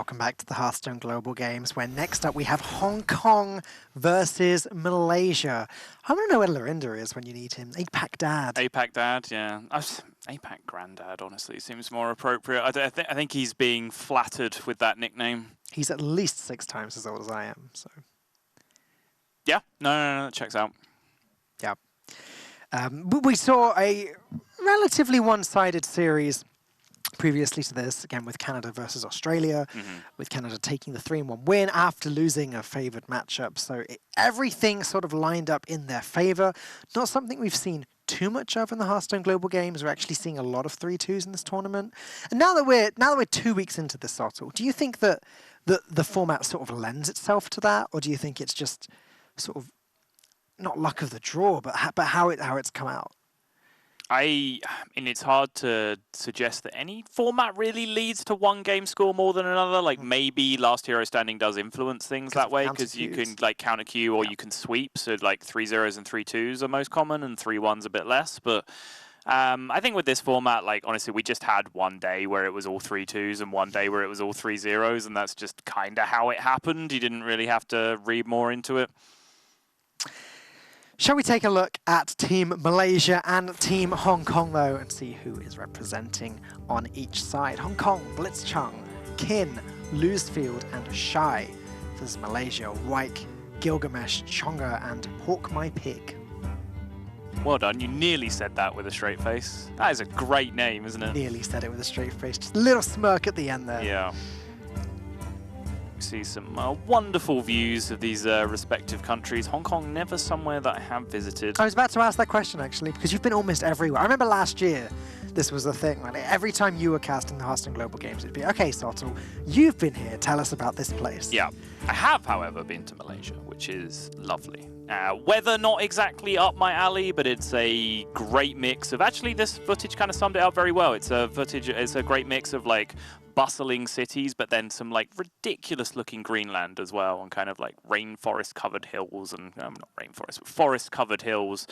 Welcome back to the Hearthstone Global Games, where next up we have Hong Kong versus Malaysia. I want to know where Lorinda is when you need him. APAC Dad. APAC Dad, yeah. APAC Granddad, honestly, seems more appropriate. I think he's being flattered with that nickname. He's at least 6 times as old as I am, so... Yeah, no, that checks out. Yeah. We saw a relatively one-sided series previously to this, again with Canada versus Australia, with Canada taking the 3-1 win after losing a favoured matchup. So everything sort of lined up in their favour. Not something we've seen too much of in the Hearthstone Global Games. We're actually seeing a lot of 3-2s in this tournament. And now that we're 2 weeks into this, Sotul, do you think that the format sort of lends itself to that, or do you think it's just sort of not luck of the draw, but how it's come out? I mean, it's hard to suggest that any format really leads to one game score more than another. Like maybe last hero standing does influence things that way because you can like counter queue or you can sweep. So like 3-0s and 3-2s are most common and 3-1s a bit less. But I think with this format, like honestly, we just had one day where it was all 3-2s and one day where it was all 3-0s, and that's just kind of how it happened. You didn't really have to read more into it. Shall we take a look at Team Malaysia and Team Hong Kong, though, and see who is representing on each side? Hong Kong, Blitzchung, Kin, Loosefield, and Shai. Versus Malaysia, Wyke, Gilgamesh, Chonga, and Hawk My Pig. Well done. You nearly said that with a straight face. That is a great name, isn't it? Nearly said it with a straight face. Just a little smirk at the end there. Yeah. See some wonderful views of these respective countries. Hong Kong, never somewhere that I have visited. I was about to ask that question, actually, because you've been almost everywhere. I remember last year, this was the thing. Like, every time you were casting the Hearthstone Global Games, it'd be, okay, Sotul, you've been here. Tell us about this place. Yeah. I have, however, been to Malaysia, which is lovely. Weather not exactly up my alley, but it's a great mix of... Actually, this footage kind of summed it up very well. It's a great mix of, like, bustling cities, but then some like ridiculous looking greenland as well, and kind of like rainforest covered hills, and not rainforest, but forest covered hills.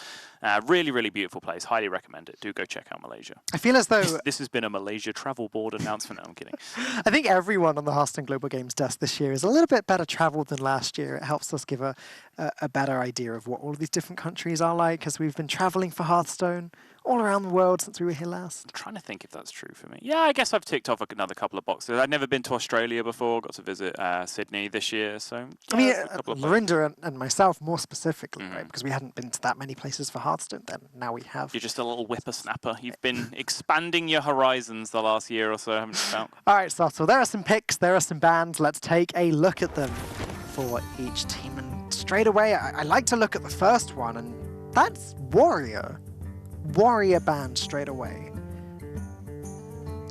Really, really beautiful place. Highly recommend it. Do go check out Malaysia. I feel as though this has been a Malaysia travel board announcement. No, I'm kidding. I think everyone on the Hearthstone Global Games desk this year is a little bit better traveled than last year. It helps us give a better idea of what all of these different countries are like, because we've been traveling for Hearthstone all around the world since we were here last. I'm trying to think if that's true for me. Yeah, I guess I've ticked off another couple of boxes. I'd never been to Australia before. Got to visit Sydney this year. So yeah, I mean, Lorinda and myself more specifically, right? Because we hadn't been to that many places for Hearthstone then. Now we have. You're just a little whippersnapper. You've been expanding your horizons the last year or so, haven't you? All right, Sotul, there are some picks, there are some bans. Let's take a look at them for each team. And straight away, I like to look at the first one, and that's Warrior. Warrior banned straight away.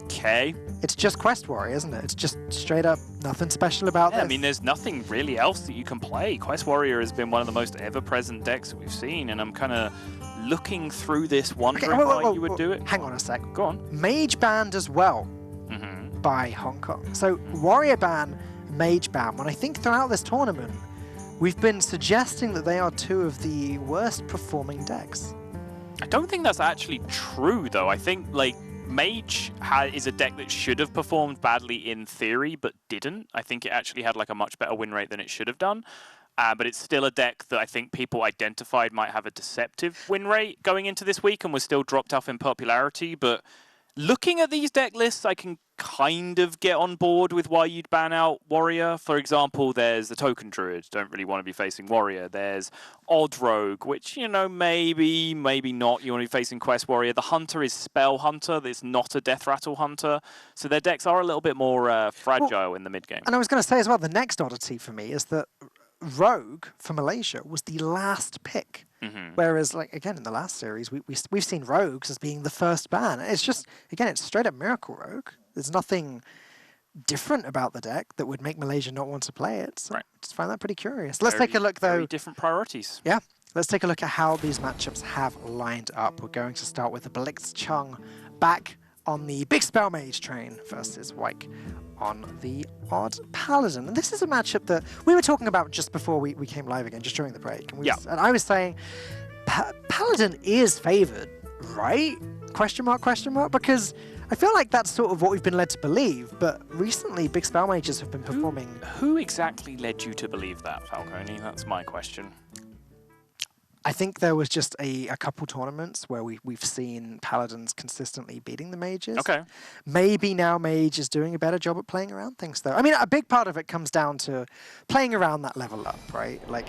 Okay. It's just Quest Warrior, isn't it? It's just straight up nothing special about this. I mean, there's nothing really else that you can play. Quest Warrior has been one of the most ever-present decks that we've seen, and I'm kind of looking through this, wondering why you would do it. Hang on a sec. Go on. Mage banned as well by Hong Kong. So Warrior ban, Mage ban. When I think throughout this tournament, we've been suggesting that they are two of the worst performing decks. I don't think that's actually true, though. I think, like, Mage is a deck that should have performed badly in theory, but didn't. I think it actually had, like, a much better win rate than it should have done. But it's still a deck that I think people identified might have a deceptive win rate going into this week and was still dropped off in popularity. But looking at these deck lists, I can kind of get on board with why you'd ban out Warrior. For example, there's the Token Druid. Don't really want to be facing Warrior. There's Odd Rogue, which, you know, maybe not. You want to be facing Quest Warrior. The Hunter is Spell Hunter. It's not a Death Rattle Hunter. So their decks are a little bit more fragile in the mid-game. And I was going to say as well, the next oddity for me is that Rogue for Malaysia was the last pick. Whereas, like, again, in the last series, we've seen Rogues as being the first ban. It's just, again, it's straight up Miracle Rogue. There's nothing different about the deck that would make Malaysia not want to play it. So I just find that pretty curious. Let's take a look, though. Very different priorities. Yeah. Let's take a look at how these matchups have lined up. We're going to start with the Blitzchung back on the Big Spell Mage train versus Wyke on the Odd Paladin. And this is a matchup that we were talking about just before we came live again, just during the break. And, and I was saying, Paladin is favoured, right? Question mark, question mark? Because I feel like that's sort of what we've been led to believe, but recently big spell mages have been performing... Who exactly led you to believe that, Falcone? That's my question. I think there was just a couple tournaments where we've seen Paladins consistently beating the Mages. Okay. Maybe now Mage is doing a better job at playing around things, though. I mean, a big part of it comes down to playing around that level up, right? Like,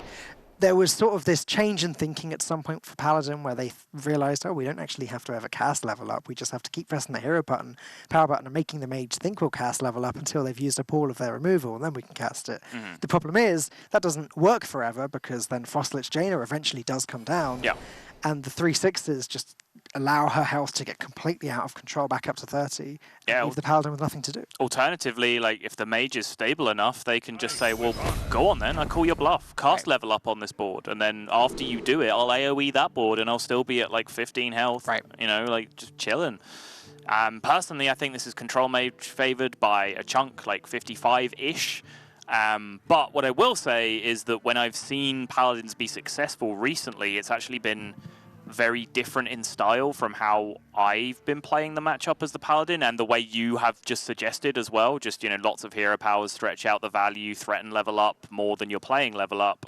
there was sort of this change in thinking at some point for Paladin where they realized, oh, we don't actually have to ever cast level up. We just have to keep pressing the hero button, power button, and making the Mage think we'll cast level up until they've used up all of their removal, and then we can cast it. The problem is, that doesn't work forever because then Frostlich Jaina eventually does come down. Yeah. And the 3/6s just allow her health to get completely out of control back up to 30 and leave the Paladin with nothing to do. Alternatively, like if the Mage is stable enough, they can just say, well, go on then, I call your bluff. Cast level up on this board, and then after you do it, I'll AoE that board and I'll still be at like 15 health, you know, like just chilling. Personally, I think this is Control Mage favored by a chunk, like 55-ish. But what I will say is that when I've seen Paladins be successful recently, it's actually been very different in style from how I've been playing the matchup as the Paladin, and the way you have just suggested as well. Just, you know, lots of hero powers, stretch out the value, threaten level up more than you're playing level up.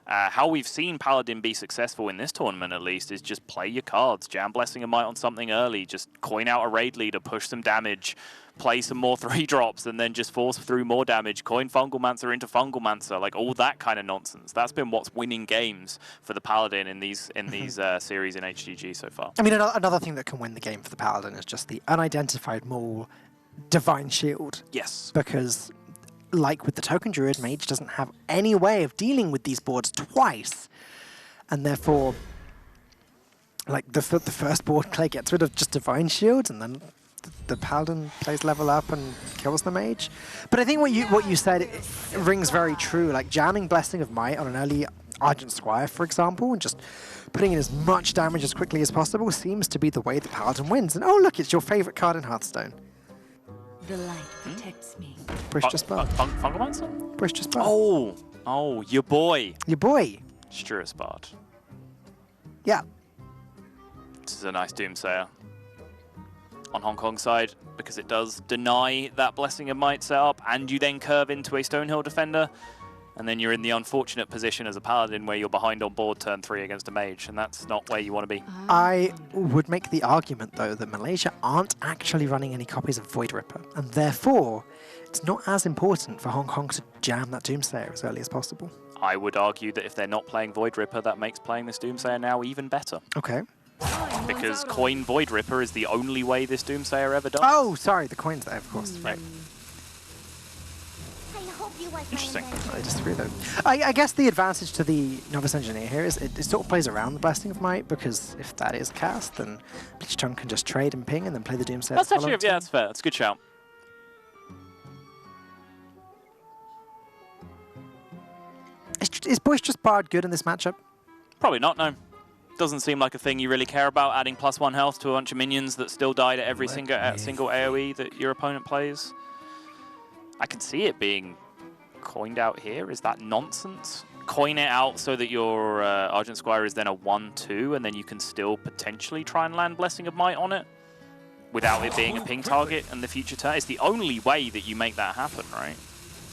How we've seen Paladin be successful in this tournament, at least, is just play your cards. Jam Blessing of Might on something early, just coin out a raid leader, push some damage, play some more 3-drops, and then just force through more damage, coin Fungalmancer into Fungalmancer, like all that kind of nonsense. That's been what's winning games for the Paladin in these series in HGG so far. I mean, another thing that can win the game for the Paladin is just the unidentified Maul Divine Shield. Yes. Because, like with the Token Druid, Mage doesn't have any way of dealing with these boards twice. And therefore, like, the first board Clay gets rid of just Divine Shield, and then the Paladin plays level up and kills the Mage. But I think what you said it rings very true. Like, jamming Blessing of Might on an early Argent Squire, for example, and just putting in as much damage as quickly as possible seems to be the way the Paladin wins. And oh, look, it's your favorite card in Hearthstone. The light protects me. Brish just Bard. Fungalmancer? Brish just Bard. Oh, your boy. Your boy. Struis Bard. Yeah. This is a nice Doomsayer on Hong Kong side, because it does deny that Blessing of Might setup, and you then curve into a Stonehill defender, and then you're in the unfortunate position as a Paladin where you're behind on board turn 3 against a Mage, and that's not where you want to be. I would make the argument, though, that Malaysia aren't actually running any copies of Void Ripper, and therefore it's not as important for Hong Kong to jam that Doomsayer as early as possible. I would argue that if they're not playing Void Ripper, that makes playing this Doomsayer now even better. Okay. Because coin Void Ripper is the only way this Doomsayer ever does. Oh, sorry, the coin's there, of course. Right. Interesting. I disagree, though. I guess the advantage to the Novice Engineer here is it sort of plays around the Blessing of Might, because if that is cast, then Bleach Chung can just trade and ping and then play the Doomsayer. That's actually, yeah, that's fair. That's a good shout. Is Boisterous Bard good in this matchup? Probably not, no. Doesn't seem like a thing you really care about, adding +1 health to a bunch of minions that still die to every single AoE that your opponent plays. I can see it being coined out here. Is that nonsense? Coin it out so that your Argent Squire is then a 1/2, and then you can still potentially try and land Blessing of Might on it without it being a ping target in the future turn. It's the only way that you make that happen, right?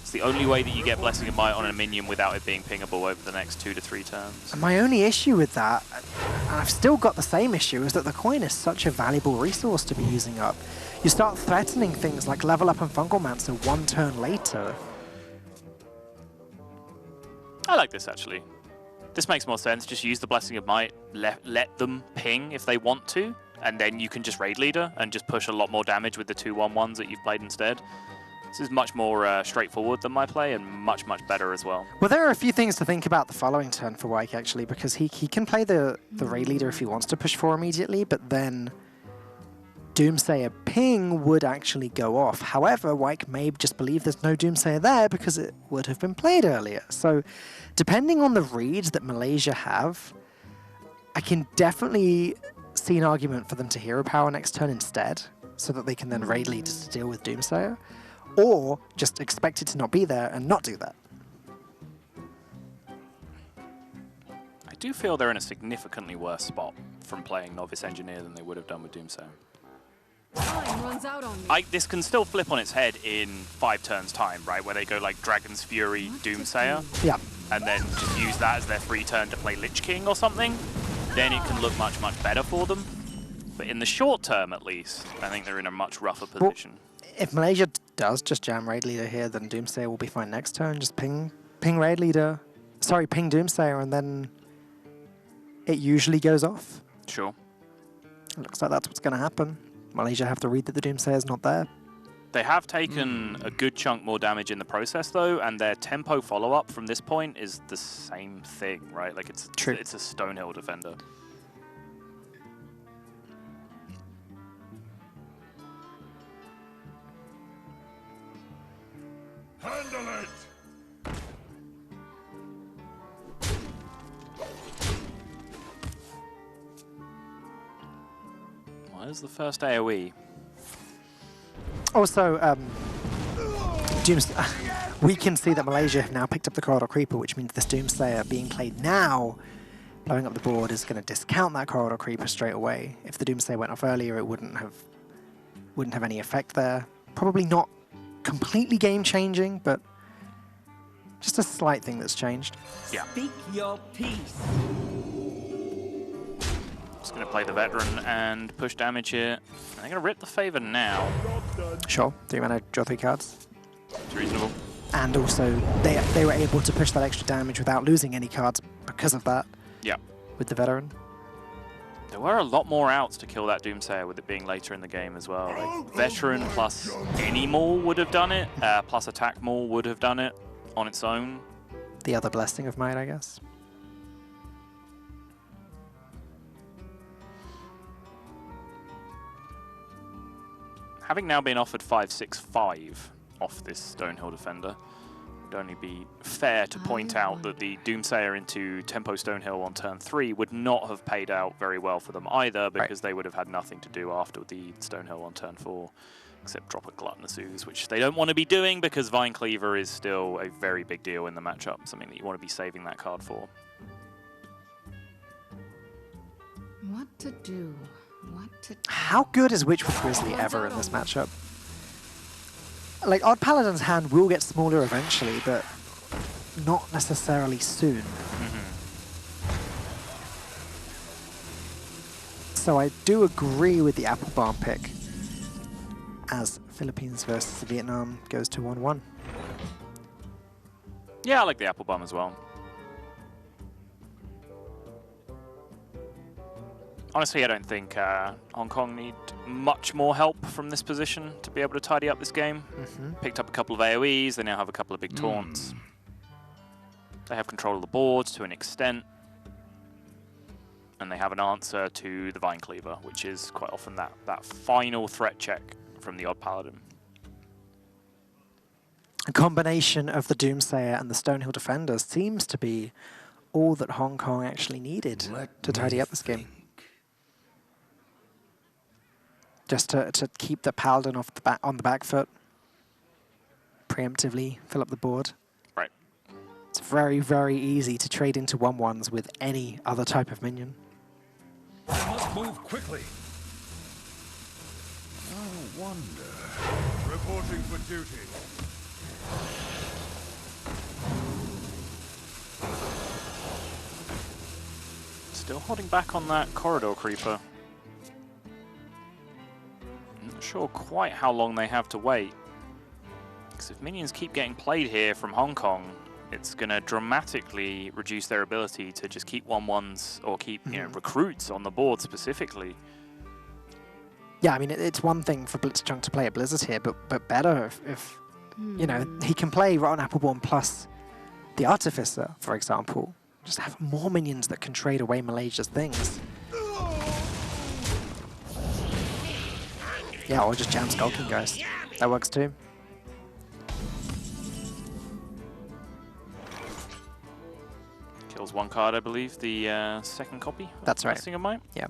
It's the only way that you get Blessing of Might on a minion without it being pingable over the next 2 to 3 turns. And my only issue with that, and I've still got the same issue, is that the coin is such a valuable resource to be using up. You start threatening things like level up and Fungalmancer 1 turn later. I like this, actually. This makes more sense. Just use the Blessing of Might, let them ping if they want to, and then you can just raid leader and just push a lot more damage with the 2/1/1s that you've played instead. This is much more straightforward than my play, and much, much better as well. Well, there are a few things to think about the following turn for Wyke, actually, because he can play the raid leader if he wants to push 4 immediately, but then Doomsayer ping would actually go off. However, Wyke may just believe there's no Doomsayer there because it would have been played earlier. So, depending on the reads that Malaysia have, I can definitely see an argument for them to hero power next turn instead, so that they can then raid lead to deal with Doomsayer. Or just expect it to not be there and not do that. I do feel they're in a significantly worse spot from playing Novice Engineer than they would have done with Doomsayer. Time runs out on me. This can still flip on its head in 5 turns time, right? Where they go like Dragon's Fury, Doomsayer, Yeah. and then just use that as their free turn to play Lich King or something. Then it can look much, much better for them. But in the short term, at least, I think they're in a much rougher position. If Malaysia does just jam Raid Leader here, then Doomsayer will be fine next turn. Just ping Raid Leader. Sorry, ping Doomsayer, and then it usually goes off. Sure. It looks like that's what's going to happen. Malaysia have to read that the Doomsayer's not there. They have taken a good chunk more damage in the process, though, and their tempo follow-up from this point is the same thing, right? Like, it's True. It's a Stonehill defender. Handle it! Where's the first AoE? Also, we can see that Malaysia have now picked up the Corridor Creeper, which means this Doomsayer being played now, blowing up the board, is going to discount that Corridor Creeper straight away. If the Doomsayer went off earlier, it wouldn't have any effect there. Probably not completely game-changing, but just a slight thing that's changed. Yeah. Speak your piece. Just going to play the Veteran and push damage here. And they're going to rip the favor now. Sure, 3 mana, draw 3 cards. It's reasonable. And also, they were able to push that extra damage without losing any cards because of that. Yeah. With the Veteran. There were a lot more outs to kill that Doomsayer with it being later in the game as well. Like, Veteran plus any Maul would have done it, plus Attack Maul would have done it on its own. The other Blessing of Might, I guess. Having now been offered 5/6/5 off this Stonehill defender, it would only be fair to point out that the Doomsayer into Tempo Stonehill on turn 3 would not have paid out very well for them either, because they would have had nothing to do after the Stonehill on turn 4, except drop a Gluttonous Ooze, which they don't want to be doing because Vine Cleaver is still a very big deal in the matchup, something that you want to be saving that card for. What to do? What to do? How good is Witchwood Grizzly ever in this matchup? Like, Odd Paladin's hand will get smaller eventually, but not necessarily soon. So I do agree with the Apple Balm pick, as Philippines versus Vietnam goes to 1-1. Yeah, I like the Apple Bomb as well. Honestly, I don't think Hong Kong need much more help from this position to be able to tidy up this game. Picked up a couple of AoEs, they now have a couple of big taunts. They have control of the board to an extent. And they have an answer to the Vine Cleaver, which is quite often that final threat check from the Odd Paladin. A combination of the Doomsayer and the Stonehill Defenders seems to be all that Hong Kong actually needed to tidy up this game. Just to keep the Paladin on the back foot, preemptively fill up the board. Right. It's very, very easy to trade into 1/1s with any other type of minion. I must move quickly. I wonder. Reporting for duty. Still holding back on that Corridor Creeper. Not sure quite how long they have to wait. Because if minions keep getting played here from Hong Kong, it's going to dramatically reduce their ability to just keep 1/1s or keep recruits on the board specifically. Yeah, I mean, it's one thing for Blitzchung to play at Blizzard here, but better if you know, he can play Rotten Appleborn plus the Artificer, for example. Just have more minions that can trade away Malaysia's things. Yeah, or just jam Skulking Ghost. That works too. Kills one card, I believe, the second copy. That's right. Blessing of Might. Yeah.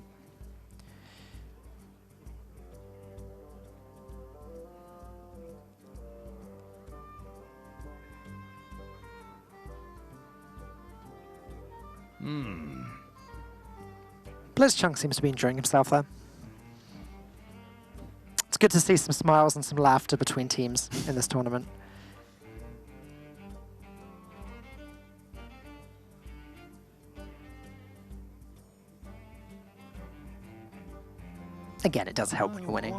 Blitzchung seems to be enjoying himself there. It's good to see some smiles and some laughter between teams in this tournament. Again, it does help when you're winning.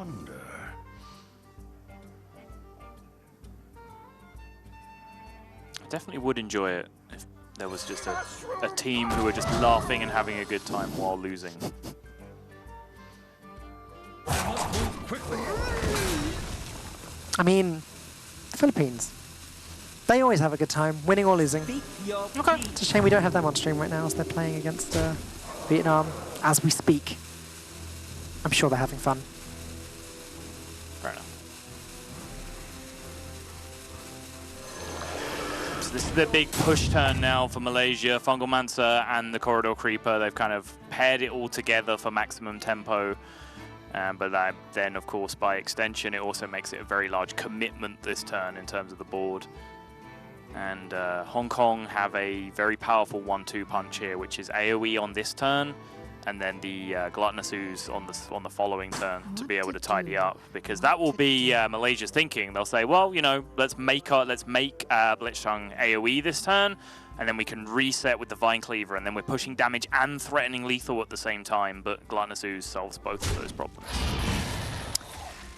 I definitely would enjoy it if there was just a team who were just laughing and having a good time while losing. I mean, the Philippines, they always have a good time, winning or losing. Okay. It's a shame we don't have them on stream right now as they're playing against Vietnam as we speak. I'm sure they're having fun. Fair enough. So this is the big push turn now for Malaysia. Fungal Mancer and the Corridor Creeper, they've kind of paired it all together for maximum tempo. But then, of course, by extension, it also makes it a very large commitment this turn in terms of the board. And Hong Kong have a very powerful 1-2 punch here, which is AoE on this turn, and then the Gluttonous Ooze on the following turn to be able to tidy up, because that will be Malaysia's thinking. They'll say, well, you know, let's make Blitzchung AoE this turn, and then we can reset with the Vine Cleaver, and then we're pushing damage and threatening lethal at the same time, but Gluttonous Ooze solves both of those problems.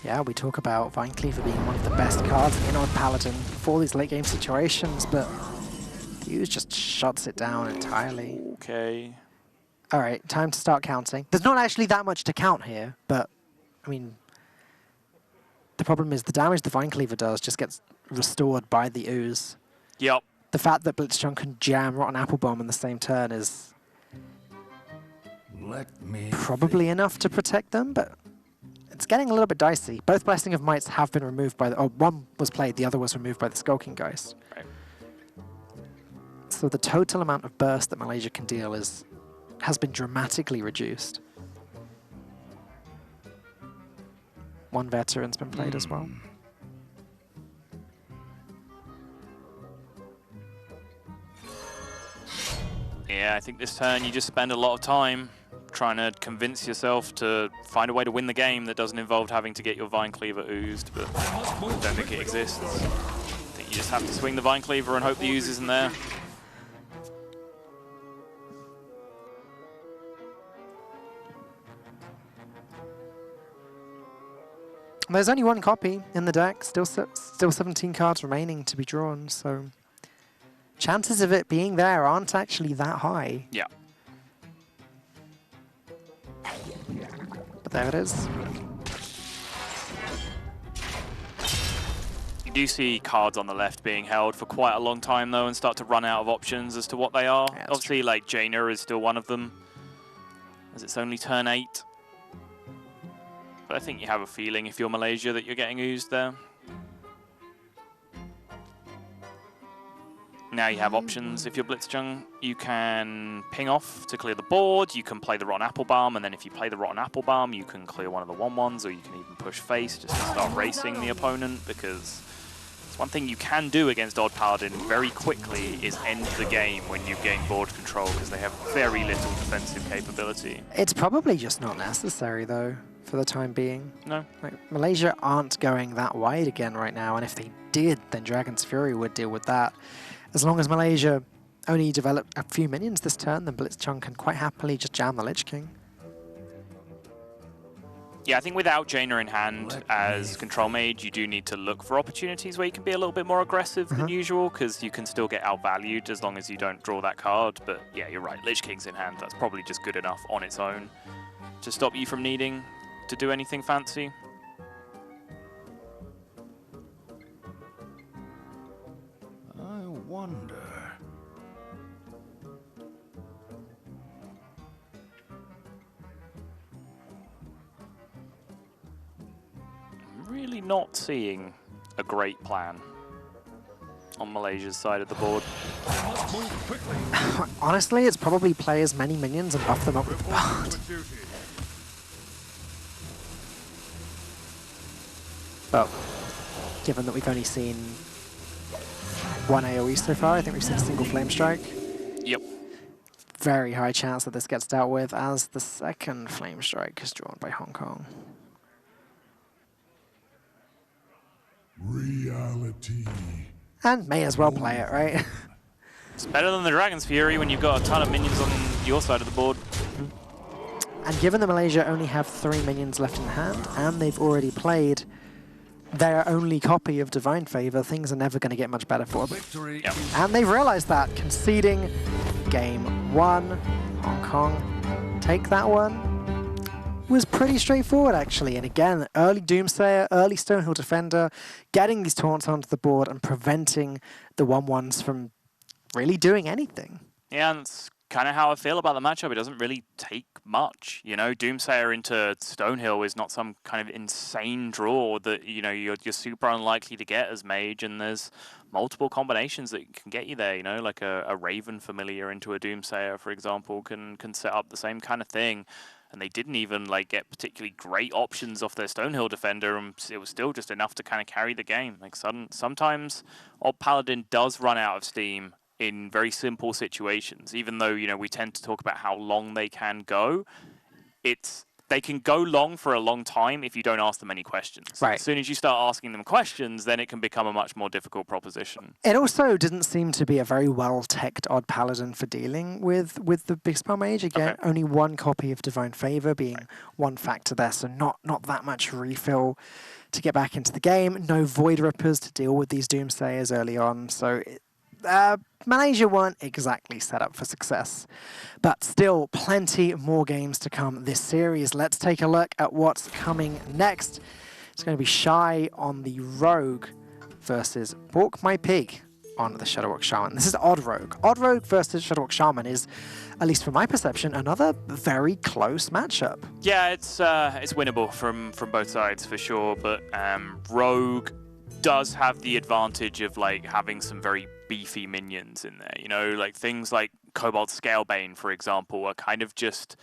Yeah, we talk about Vine Cleaver being one of the best cards in on Paladin for these late game situations, but the Ooze just shuts it down entirely. Okay. All right, time to start counting. There's not actually that much to count here, but, I mean, the problem is the damage the Vine Cleaver does just gets restored by the Ooze. Yep. The fact that Blitzchung can jam Rotten Apple Bomb in the same turn is probably enough to protect them, but it's getting a little bit dicey. Both Blessing of Mights have been removed by the... Oh, one was played, the other was removed by the Skulking Geist. Right. So the total amount of burst that Malaysia can deal has been dramatically reduced. One veteran's been played as well. Yeah, I think this turn you just spend a lot of time trying to convince yourself to find a way to win the game that doesn't involve having to get your Vine Cleaver oozed, but I don't think it exists. I think you just have to swing the Vine Cleaver and hope the ooze isn't there. There's only one copy in the deck, still 17 cards remaining to be drawn, so chances of it being there aren't actually that high. Yeah. But there it is. You do see cards on the left being held for quite a long time though and start to run out of options as to what they are. Yeah, obviously, like Jaina is still one of them, as it's only turn 8. But I think you have a feeling if you're Malaysia that you're getting oozed there. Now you have options. If you're Blitzchung, you can ping off to clear the board, you can play the Rotten Apple Bomb, and then if you play the Rotten Apple Bomb, you can clear one of the 1/1s, or you can even push face just to start racing the opponent, because it's one thing you can do against Odd Paladin very quickly is end the game when you gain board control, because they have very little defensive capability. It's probably just not necessary, though, for the time being. No. Like, Malaysia aren't going that wide again right now, and if they did, then Dragon's Fury would deal with that. As long as Malaysia only develop a few minions this turn, then Blitzchung can quite happily just jam the Lich King. Yeah, I think without Jaina in hand as control mage, you do need to look for opportunities where you can be a little bit more aggressive than usual, because you can still get outvalued as long as you don't draw that card. But yeah, you're right, Lich King's in hand. That's probably just good enough on its own to stop you from needing to do anything fancy. I wonder. I'm really not seeing a great plan on Malaysia's side of the board. Honestly, it's probably play as many minions and buff them up with the Bard. But given that we've only seen one AoE so far, I think we've seen a single Flame Strike. Yep. very high chance that this gets dealt with as the second Flame Strike is drawn by Hong Kong. Reality. And may as well play it, right? It's better than the Dragon's Fury when you've got a ton of minions on your side of the board. And given that Malaysia only have 3 minions left in hand, and they've already played their only copy of Divine Favor, things are never going to get much better for them. Victory. Yep. And they've realized that, conceding game 1, Hong Kong take that one, was pretty straightforward actually. And again, early Doomsayer, early Stonehill Defender, getting these taunts onto the board and preventing the 1/1s from really doing anything. Yeah, and that's kind of how I feel about the matchup. It doesn't really take much, you know. Doomsayer into Stonehill is not some kind of insane draw that, you know, you're super unlikely to get as Mage, and there's multiple combinations that can get you there, you know, like a Raven Familiar into a Doomsayer, for example, can set up the same kind of thing. And they didn't even like get particularly great options off their Stonehill Defender, and it was still just enough to kind of carry the game. Like sometimes old Paladin does run out of steam in very simple situations, even though, you know, we tend to talk about how long they can go. They can go long for a long time if you don't ask them any questions. Right. As soon as you start asking them questions, then it can become a much more difficult proposition. It also didn't seem to be a very well-teched odd Paladin for dealing with the Big Spell Mage. Again, only 1 copy of Divine Favor being one factor there, so not that much refill to get back into the game. No Void Rippers to deal with these Doomsayers early on, so Malaysia weren't exactly set up for success. But still, plenty more games to come this series. Let's take a look at what's coming next. It's going to be Shy on the Rogue versus Balk My Pig on the Shadowwalk Shaman. This is Odd Rogue. Odd Rogue versus Shadowwalk Shaman is, at least from my perception, another very close matchup. Yeah, it's winnable from both sides for sure, but Rogue does have the advantage of like having some very beefy minions in there, you know, like things like Cobalt Scalebane, for example, are kind of just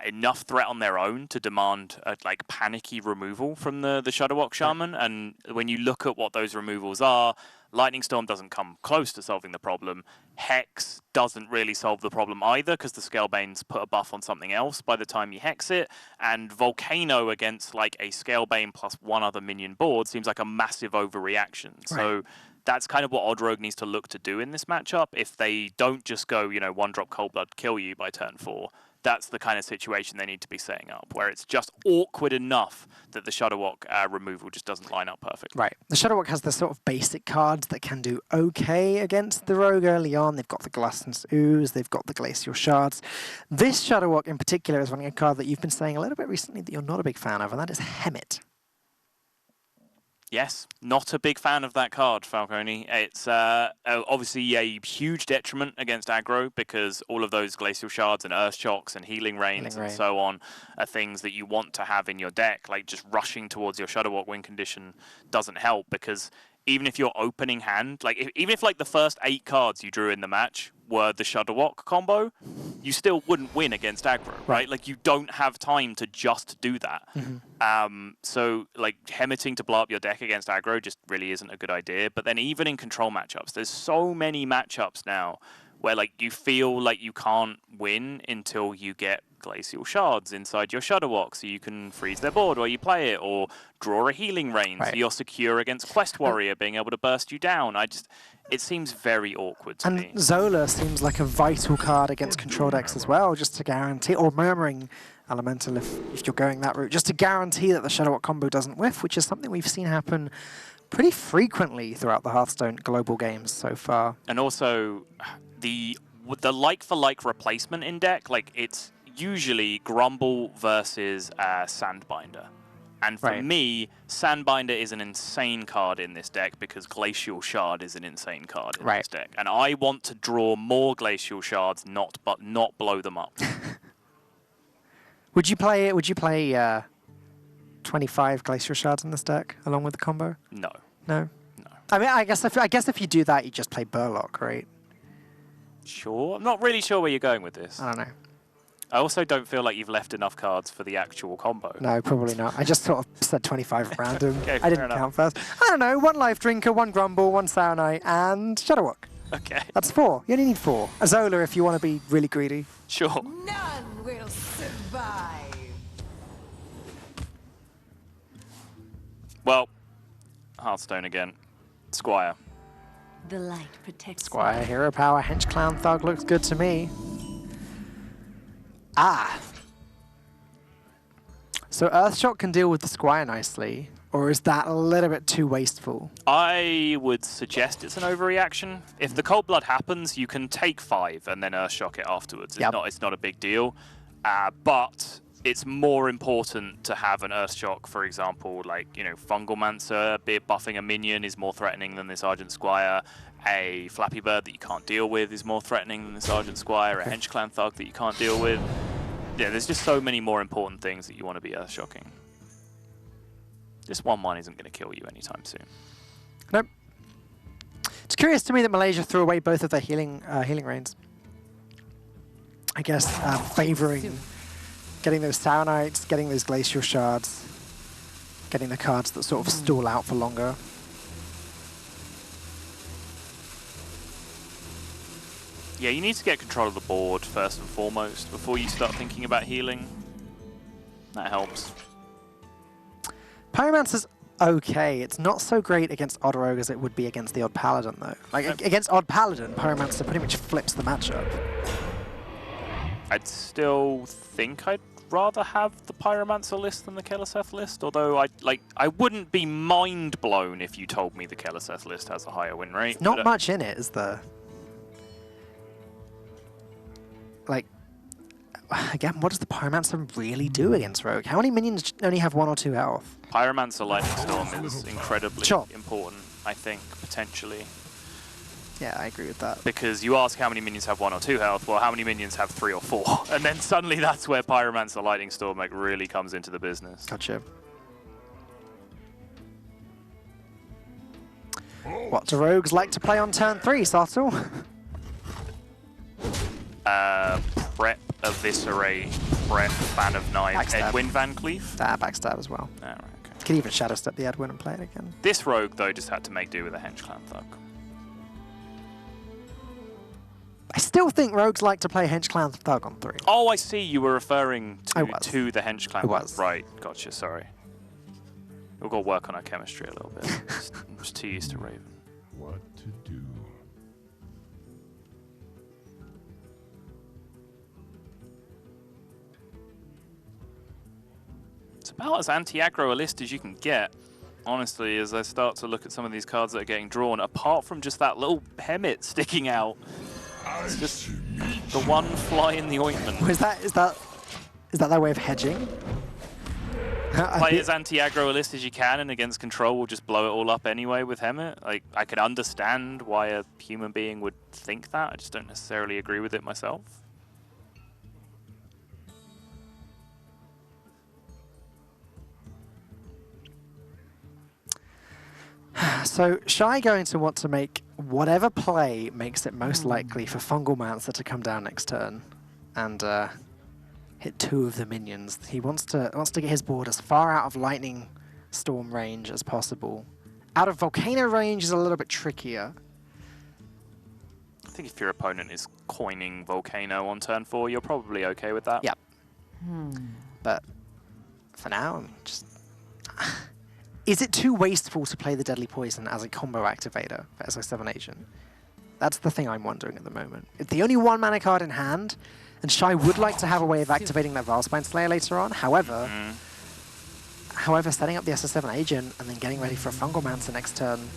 enough threat on their own to demand a like panicky removal from the Shadowwalk Shaman. And when you look at what those removals are, Lightning Storm doesn't come close to solving the problem. Hex doesn't really solve the problem either, because the Scalebane's put a buff on something else by the time you hex it. And Volcano against like a Scalebane plus 1 other minion board seems like a massive overreaction. Right. So that's kind of what Odd Rogue needs to look to do in this matchup. If they don't just go, you know, 1-drop Cold Blood kill you by turn 4, that's the kind of situation they need to be setting up, where it's just awkward enough that the Shadowwalk removal just doesn't line up perfectly. Right. The Shadowwalk has the sort of basic cards that can do okay against the Rogue early on. They've got the Glasson's Ooze, they've got the Glacial Shards. This Shadowwalk in particular is running a card that you've been saying a little bit recently that you're not a big fan of, and that is Hemet. Yes, not a big fan of that card, Falcone. It's obviously a huge detriment against aggro, because all of those Glacial Shards and Earth Shocks and Healing Rains and so on are things that you want to have in your deck. Like, just rushing towards your Shadowwalk win condition doesn't help, because even if your opening hand, like even if like the first 8 cards you drew in the match were the Shadowwalk combo, you still wouldn't win against aggro, right? Like, you don't have time to just do that. So like Hemeting to blow up your deck against aggro just really isn't a good idea. But then even in control matchups, there's so many matchups now where like you feel like you can't win until you get Glacial Shards inside your Shadowwalk, so you can freeze their board while you play it, or draw a Healing Rain so you're secure against Quest Warrior being able to burst you down. It seems very awkward to me. And Zola seems like a vital card against control decks as well, just to guarantee, or Murmuring Elemental if you're going that route, just to guarantee that the Shadowwalk combo doesn't whiff, which is something we've seen happen pretty frequently throughout the Hearthstone global games so far. And also, the like-for-like replacement in deck, like it's usually Grumble versus Sandbinder. And for me, Sandbinder is an insane card in this deck because Glacial Shard is an insane card in this deck. And I want to draw more Glacial Shards, not blow them up. Would you play 25 Glacial Shards in this deck along with the combo? No. No? No. I mean, I guess if you do that, you just play Burlock, right? Sure. I'm not really sure where you're going with this. I don't know. I also don't feel like you've left enough cards for the actual combo. No, probably not. I just sort of said 25 at random. Okay, I didn't count first. I don't know, 1 Life Drinker, 1 Grumble, 1 Sour Knight, and Shadowwalk. Okay. That's 4. You only need 4. A Zola if you want to be really greedy. Sure. None will survive. Well, Hearthstone again. Squire. The light protects Squire, hero power, hench clown thug looks good to me. Ah. So Earthshock can deal with the Squire nicely, or is that a little bit too wasteful? I would suggest it's an overreaction. If the cold blood happens, you can take 5 and then Earthshock it afterwards. It's not a big deal. But it's more important to have an Earthshock, for example, like, you know, Fungal Mancer, buffing a minion is more threatening than this Argent Squire. A Flappy Bird that you can't deal with is more threatening than this Argent Squire. A Hench Clan Thug that you can't deal with. Yeah, there's just so many more important things that you want to be Earthshocking. This 1/1 isn't going to kill you anytime soon. Nope. It's curious to me that Malaysia threw away both of their healing reigns. I guess favouring getting those Saranites, getting those Glacial Shards, getting the cards that sort of stall out for longer. Yeah, you need to get control of the board first and foremost before you start thinking about healing. That helps. Pyromancer's okay. It's not so great against Odd Rogue as it would be against the Odd Paladin, though. Like, against Odd Paladin, Pyromancer pretty much flips the matchup. I'd still think I'd rather have the Pyromancer list than the Keleseth list, although I wouldn't be mind blown if you told me the Keleseth list has a higher win rate. Not much in it, is there? Like, again, what does the Pyromancer really do against Rogue? How many minions only have 1 or 2 health? Pyromancer Lightning Storm is incredibly Sure. important, I think, potentially. Yeah, I agree with that. Because you ask how many minions have 1 or 2 health, well, how many minions have 3 or 4? And then suddenly that's where Pyromancer Lightning Storm like, really comes into the business. Gotcha. What do rogues like to play on turn 3, Sartle? Prep, Eviscerate, Prep, Fan of Knives, Backstab. Edwin Van Cleef. Backstab as well. Oh, right, okay. Could even Shadow Step the Edwin and play it again. This rogue, though, just had to make do with a Hench Clan Thug. I still think rogues like to play Hench Clan Thug on 3. Oh, I see. You were referring I to, was. the Hench Clan. I was. Right, gotcha, sorry. We've got to work on our chemistry a little bit. I'm just too used to Raven. What to do? It's about as anti-aggro a list as you can get, honestly, as I start to look at some of these cards that are getting drawn, apart from just that little Hemet sticking out. It's just the one fly in the ointment. Is that their way of hedging? Play as anti-aggro a list as you can, and against control will just blow it all up anyway with Hemet. Like, I can understand why a human being would think that, I just don't necessarily agree with it myself. So, Shy going to want to make whatever play makes it most likely for Fungal Mancer to come down next turn and hit 2 of the minions. He wants to get his board as far out of Lightning Storm range as possible. Out of Volcano range is a little bit trickier. I think if your opponent is coining Volcano on turn 4, you're probably okay with that. Yep. But for now, I'm just... Is it too wasteful to play the Deadly Poison as a combo activator for SO7 Agent? That's the thing I'm wondering at the moment. It's the only 1 mana card in hand, and Shy would like to have a way of activating that Vilespine Slayer later on. However, setting up the SO7 Agent and then getting ready for a Fungal Mancer next turn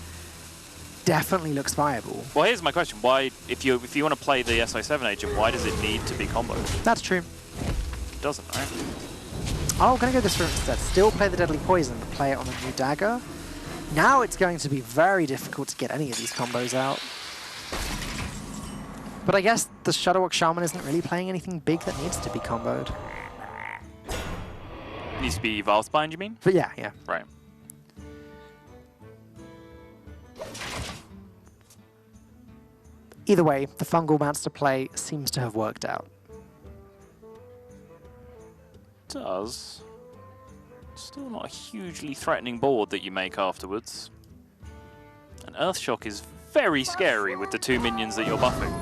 definitely looks viable. Well, here's my question. Why, if you want to play the SO7 Agent, why does it need to be comboed? That's true. It doesn't, right? Oh, gonna go this route instead. Still play the Deadly Poison, but play it on a new dagger. Now it's going to be very difficult to get any of these combos out. But I guess the Shadowwalk Shaman isn't really playing anything big that needs to be comboed. Needs to be Vilespine, you mean? But yeah. Right. Either way, the Fungal Mancer play seems to have worked out. Does. Still not a hugely threatening board that you make afterwards. And Earthshock is very scary with the 2 minions that you're buffing.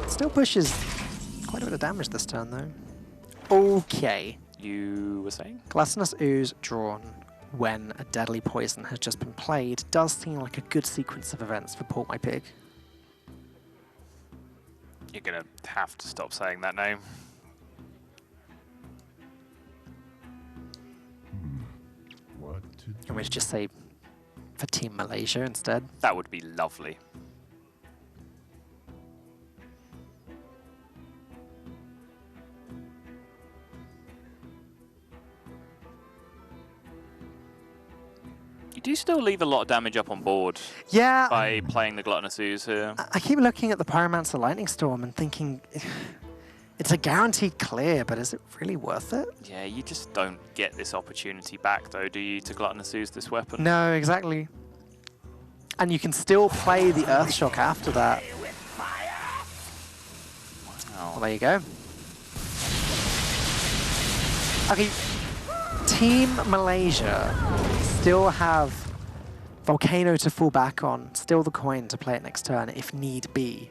Still pushes quite a bit of damage this turn, though. Okay. You were saying? Gluttonous Ooze drawn when a deadly poison has just been played does seem like a good sequence of events for Pork My Pig. You're gonna have to stop saying that name. What to do? Can we just say for Team Malaysia instead? That would be lovely. You do still leave a lot of damage up on board Yeah. by playing the Gluttonous Ooze here. I keep looking at the Pyromancer Lightning Storm and thinking it's a guaranteed clear, but is it really worth it? Yeah, you just don't get this opportunity back, though, do you, to Gluttonous Ooze this weapon? No, exactly. And you can still play the Earthshock after that. Oh. Well, there you go. Okay, Team Malaysia still have Volcano to fall back on, still the coin to play it next turn if need be.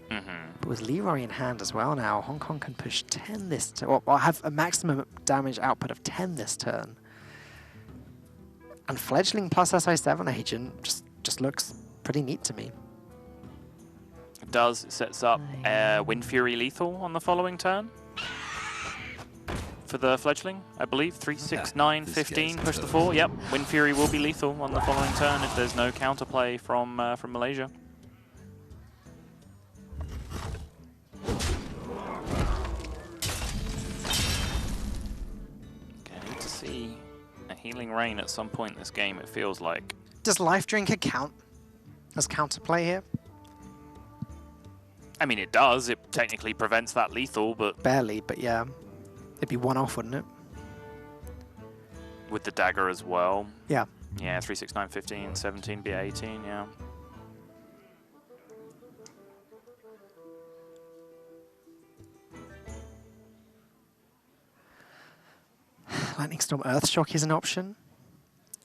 But with Leroy in hand as well now, Hong Kong can push 10 this turn, or have a maximum damage output of 10 this turn. And Fledgling plus SI7 agent just looks pretty neat to me. It does. It sets up Wind Fury lethal on the following turn. For the Fledgling, I believe. 3, 6, 9, 15, push the 4. Yep, Wind Fury will be lethal on the following turn if there's no counterplay from Malaysia. I need to see a Healing Rain at some point in this game, it feels like. Does Life Drinker count as counterplay here? I mean, it does. It technically prevents that lethal, but Barely, but yeah. It'd be one off, wouldn't it? with the dagger as well. Yeah. Yeah, 3, 6, 9, 15, 17, be 18, yeah. Lightning Storm Earthshock is an option.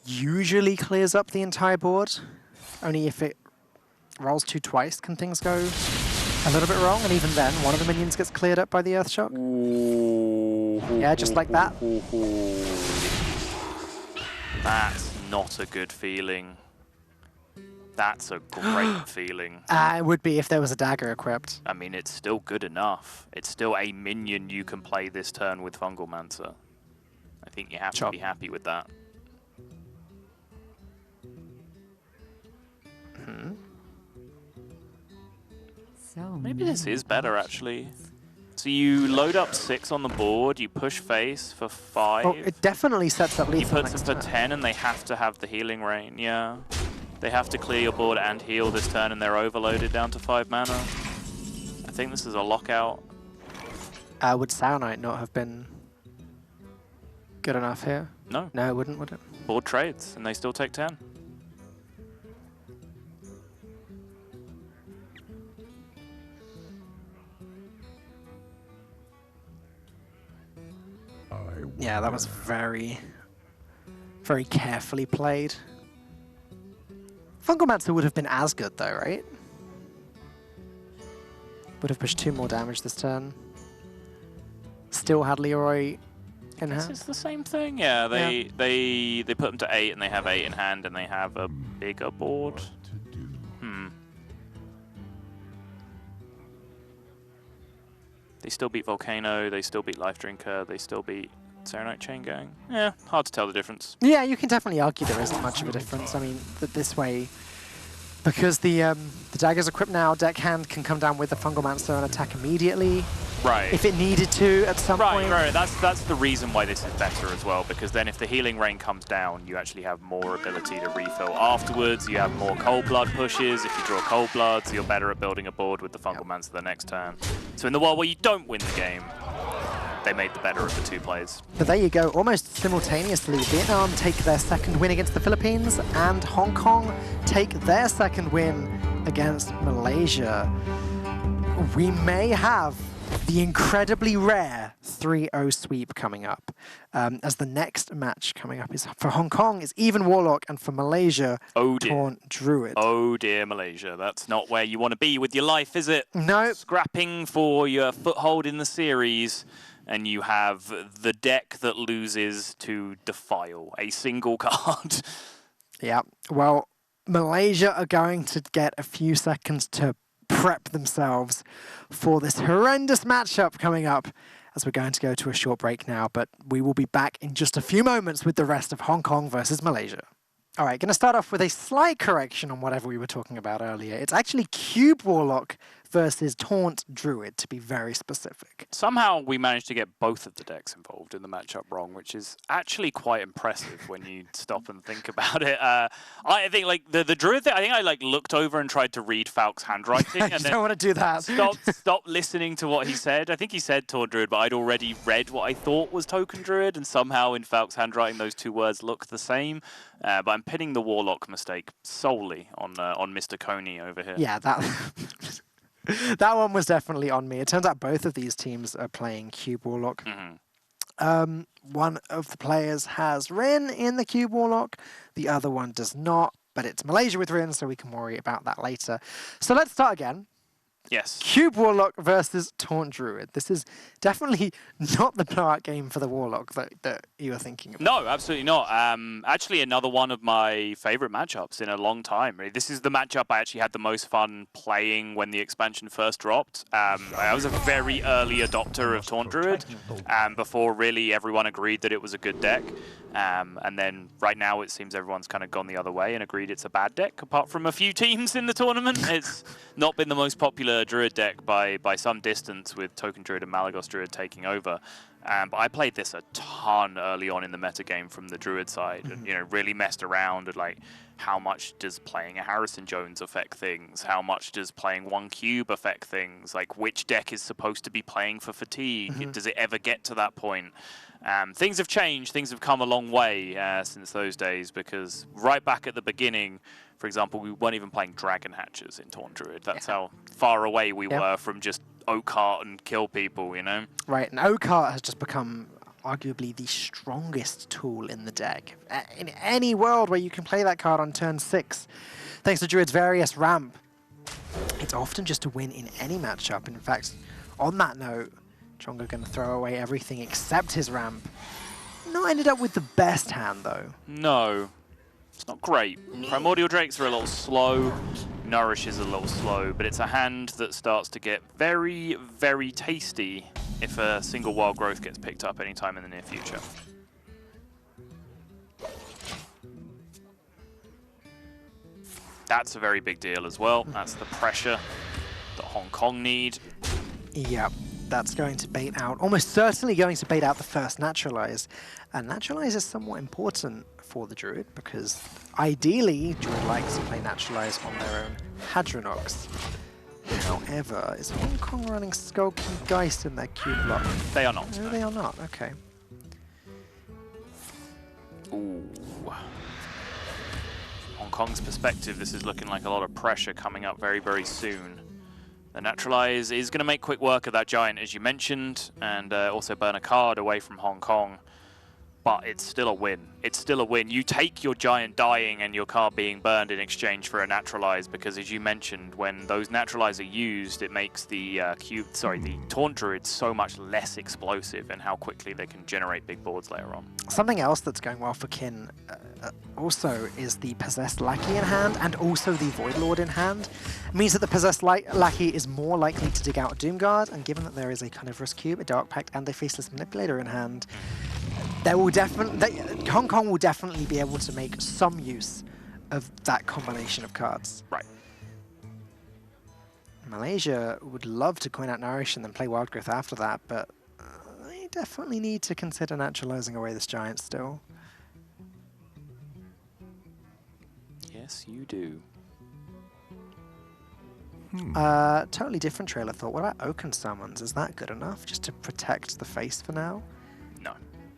Usually clears up the entire board. Only if it rolls 2 twice can things go a little bit wrong, and even then, one of the minions gets cleared up by the Earthshock. Yeah, just like that. That's not a good feeling. That's a great feeling. It would be if there was a dagger equipped. I mean, it's still good enough. It's still a minion you can play this turn with Fungal Mancer. I think you have to be happy with that. So Maybe this is better, actually. So you load up 6 on the board, you push face for 5. Oh, it definitely sets up He lethal puts it next for turn. 10, and they have to have the Healing Rain, yeah. They have to clear your board and heal this turn, and they're overloaded down to 5 mana. I think this is a lockout. Would Saronite not have been good enough here? No, No, it wouldn't, would it? board trades, and they still take 10. Yeah, that was very, very carefully played. Fungalmancer would have been as good though, right? Would have pushed 2 more damage this turn. Still had Leroy in This hand. is the same thing, yeah. They put them to 8, and they have 8 in hand, and they have a bigger board. They still beat Volcano, they still beat Life Drinker, they still beat Serenite Chain Gang. Yeah, hard to tell the difference. Yeah, you can definitely argue there isn't much of a difference. I mean, this way, because the dagger's equipped now, Deckhand can come down with the Fungalmancer and attack immediately. Right. If it needed to at some point. Right. That's the reason why this is better as well, because then if the Healing Rain comes down, you actually have more ability to refill afterwards. You have more Cold Blood pushes. If you draw Cold Bloods, you're better at building a board with the Fungalmancer the next turn. So in the world where you don't win the game, they made the better of the 2 plays. But there you go, almost simultaneously, Vietnam take their 2nd win against the Philippines, and Hong Kong take their 2nd win against Malaysia. We may have the incredibly rare 3-0 sweep coming up. As the next match coming up is for Hong Kong is even Warlock, and for Malaysia, Oh dear. Taunt Druid. Oh dear, Malaysia. That's not where you want to be with your life, is it? No. Scrapping for your foothold in the series, and you have the deck that loses to Defile, a single card. Yeah, well, Malaysia are going to get a few seconds to prep themselves for this horrendous matchup coming up, as we're going to go to a short break now, but we will be back in just a few moments with the rest of Hong Kong versus Malaysia. All right, going to start off with a slight correction on whatever we were talking about earlier. It's actually Cube Warlock versus Taunt Druid, to be very specific. Somehow we managed to get both of the decks involved in the matchup wrong, which is actually quite impressive when you stop and think about it. I think like the Druid thing, I think I like looked over and tried to read Falk's handwriting. And You then don't want to do that. Stop listening to what he said. I think he said Taunt Druid, but I'd already read what I thought was Token Druid, and somehow in Falk's handwriting those two words look the same. But I'm pinning the Warlock mistake solely on Mr. Coney over here. Yeah, that that one was definitely on me. It turns out both of these teams are playing Cube Warlock. One of the players has Rin in the Cube Warlock, the other one does not, but it's Malaysia with Rin, so we can worry about that later. So let's start again. Yes. Cube Warlock versus Taunt Druid. This is definitely not the blowout game for the Warlock that you were thinking about. No, absolutely not. Actually, another one of my favorite matchups in a long time. Really. This is the matchup I actually had the most fun playing when the expansion first dropped. I was a very early adopter of Taunt Druid before really everyone agreed that it was a good deck. And then right now it seems everyone's kind of gone the other way and agreed it's a bad deck, apart from a few teams in the tournament. It's not been the most popular Druid deck by some distance, with Token Druid and Malagos Druid taking over. But I played this a ton early on in the metagame from the Druid side, and really messed around at like how much does playing a Harrison Jones affect things? How much does playing one cube affect things? Like which deck is supposed to be playing for fatigue? Does it ever get to that point? Things have changed, things have come a long way since those days, because right back at the beginning, for example, we weren't even playing Dragon Hatchers in Taunt Druid. That's how far away we were from just Oak Heart and kill people, you know? Right, and Oak Heart has just become arguably the strongest tool in the deck. In any world where you can play that card on turn 6, thanks to Druid's various ramp, it's often just a win in any matchup. In fact, on that note, Chonga going to throw away everything except his ramp. Not ended up with the best hand, though. No, it's not great. Primordial Drakes are a little slow, Nourish is a little slow, but it's a hand that starts to get very, very tasty if a single Wild Growth gets picked up anytime in the near future. That's a very big deal as well. That's the pressure that Hong Kong need. Yep. That's going to bait out, almost certainly going to bait out the first Naturalize. And Naturalize is somewhat important for the Druid, because ideally, Druid likes to play Naturalize on their own Hadronox. However, is Hong Kong running Skulking Geist in their cube block? They are not. No, they are not. Okay. Ooh. From Hong Kong's perspective, this is looking like a lot of pressure coming up very, very soon. The Naturalize is going to make quick work of that Giant, as you mentioned, and also burn a card away from Hong Kong. But it's still a win. It's still a win. You take your Giant dying and your card being burned in exchange for a Naturalize, because as you mentioned, when those Naturalize are used, it makes the the Taunt Druid so much less explosive in how quickly they can generate big boards later on. Something else that's going well for Kin also is the Possessed Lackey in hand, and also the Void Lord in hand. It means that the Possessed Lackey is more likely to dig out a Doomguard, and given that there is a Carnivorous Cube, a Dark Pact, and a Faceless Manipulator in hand, there will Hong Kong will definitely be able to make some use of that combination of cards. Right. Malaysia would love to coin out Nourish and then play Wild Growth after that, but they definitely need to consider naturalizing away this Giant still. Yes, you do. Totally different trail of thought. What about Oaken Summons? Is that good enough just to protect the face for now? No.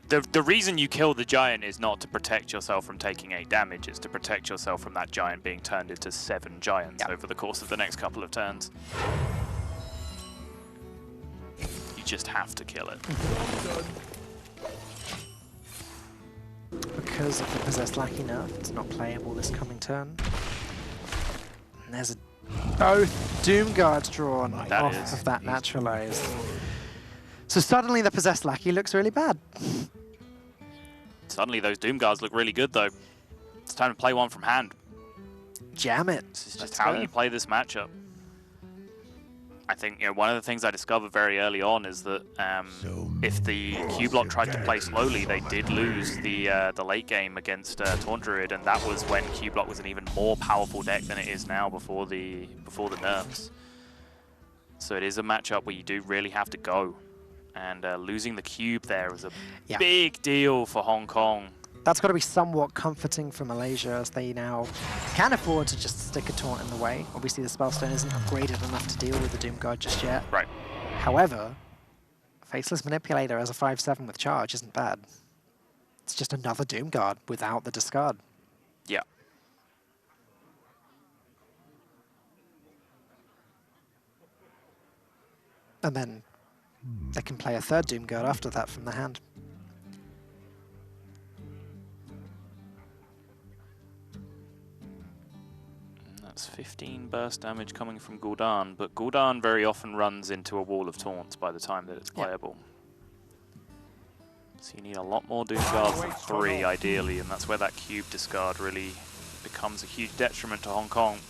The reason you kill the Giant is not to protect yourself from taking 8 damage, it's to protect yourself from that Giant being turned into 7 Giants over the course of the next couple of turns. just have to kill it. Because of the Possessed Lackey nerf, it's not playable this coming turn. And there's both Doom Guards drawn off of that Naturalize. So suddenly the Possessed Lackey looks really bad. Suddenly those Doom Guards look really good though. It's time to play one from hand. Jam it. This is just how you play this matchup. I think one of the things I discovered very early on is that if the Q block tried to play slowly, they did lose the late game against Taunt Druid, and that was when Q block was an even more powerful deck than it is now before the nerfs. So it is a matchup where you do really have to go, and losing the cube there was a big deal for Hong Kong. That's got to be somewhat comforting for Malaysia, as they now can afford to just stick a taunt in the way. Obviously, the Spellstone isn't upgraded enough to deal with the Doom Guard just yet. Right. However, Faceless Manipulator as a 5/7 with charge isn't bad. It's just another Doom Guard without the discard. Yeah. And then they can play a third Doom Guard after that from the hand. That's 15 burst damage coming from Gul'dan, but Gul'dan very often runs into a wall of taunts by the time that it's playable. So you need a lot more Doom Guards than 3 ideally, and that's where that cube discard really becomes a huge detriment to Hong Kong.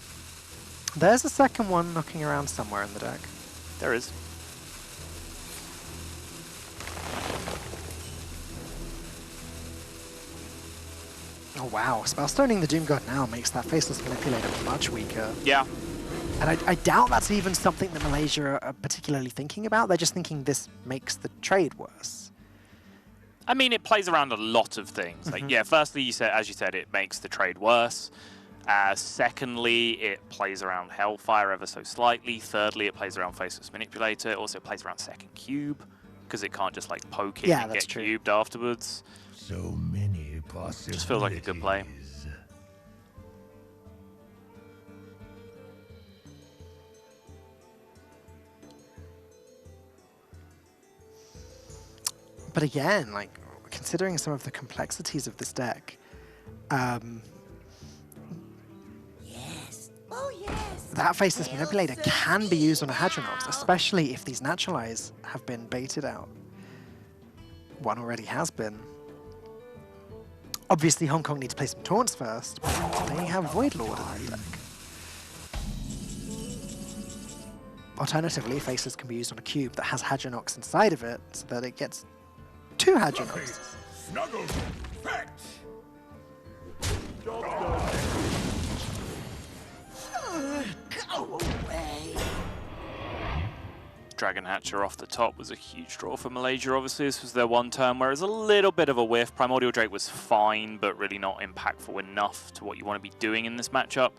There's a second one knocking around somewhere in the deck. There is. Oh wow, Spellstoning the Doom God now makes that Faceless Manipulator much weaker. Yeah. And I doubt that's even something that Malaysia are particularly thinking about. They're just thinking this makes the trade worse. I mean, it plays around a lot of things. Like, yeah, firstly, as you said, it makes the trade worse. Secondly, it plays around Hellfire ever so slightly. Thirdly, it plays around Faceless Manipulator. It also plays around second cube, because it can't just like poke it and get cubed afterwards. So many possibilities. Just feels like a good play. But again, like, considering some of the complexities of this deck, that Faceless Manipulator can be used on a Hadronox, especially if these Naturalize have been baited out. One already has been. Obviously, Hong Kong need to play some taunts first, but they have Void Lord in their deck. Alternatively, Faceless can be used on a cube that has Hadronox inside of it, so that it gets 2 Hadronox. Snuggle. Fetch. Go away. Dragon Hatcher off the top was a huge draw for Malaysia. Obviously, this was their one turn where it was a little bit of a whiff. Primordial Drake was fine, but really not impactful enough to what you want to be doing in this matchup.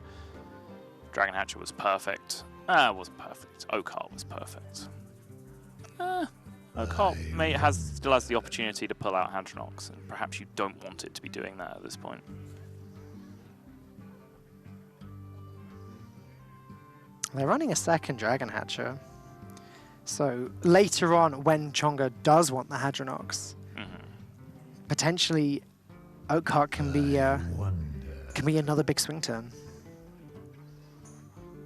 Dragon Hatcher was perfect. It wasn't perfect. Oak-Heart was perfect. Oak-Heart still has the opportunity to pull out Hadronox, and perhaps you don't want it to be doing that at this point. They're running a second Dragon Hatcher. So later on, when Chonga does want the Hadronox, potentially Oak-Heart can be another big swing turn.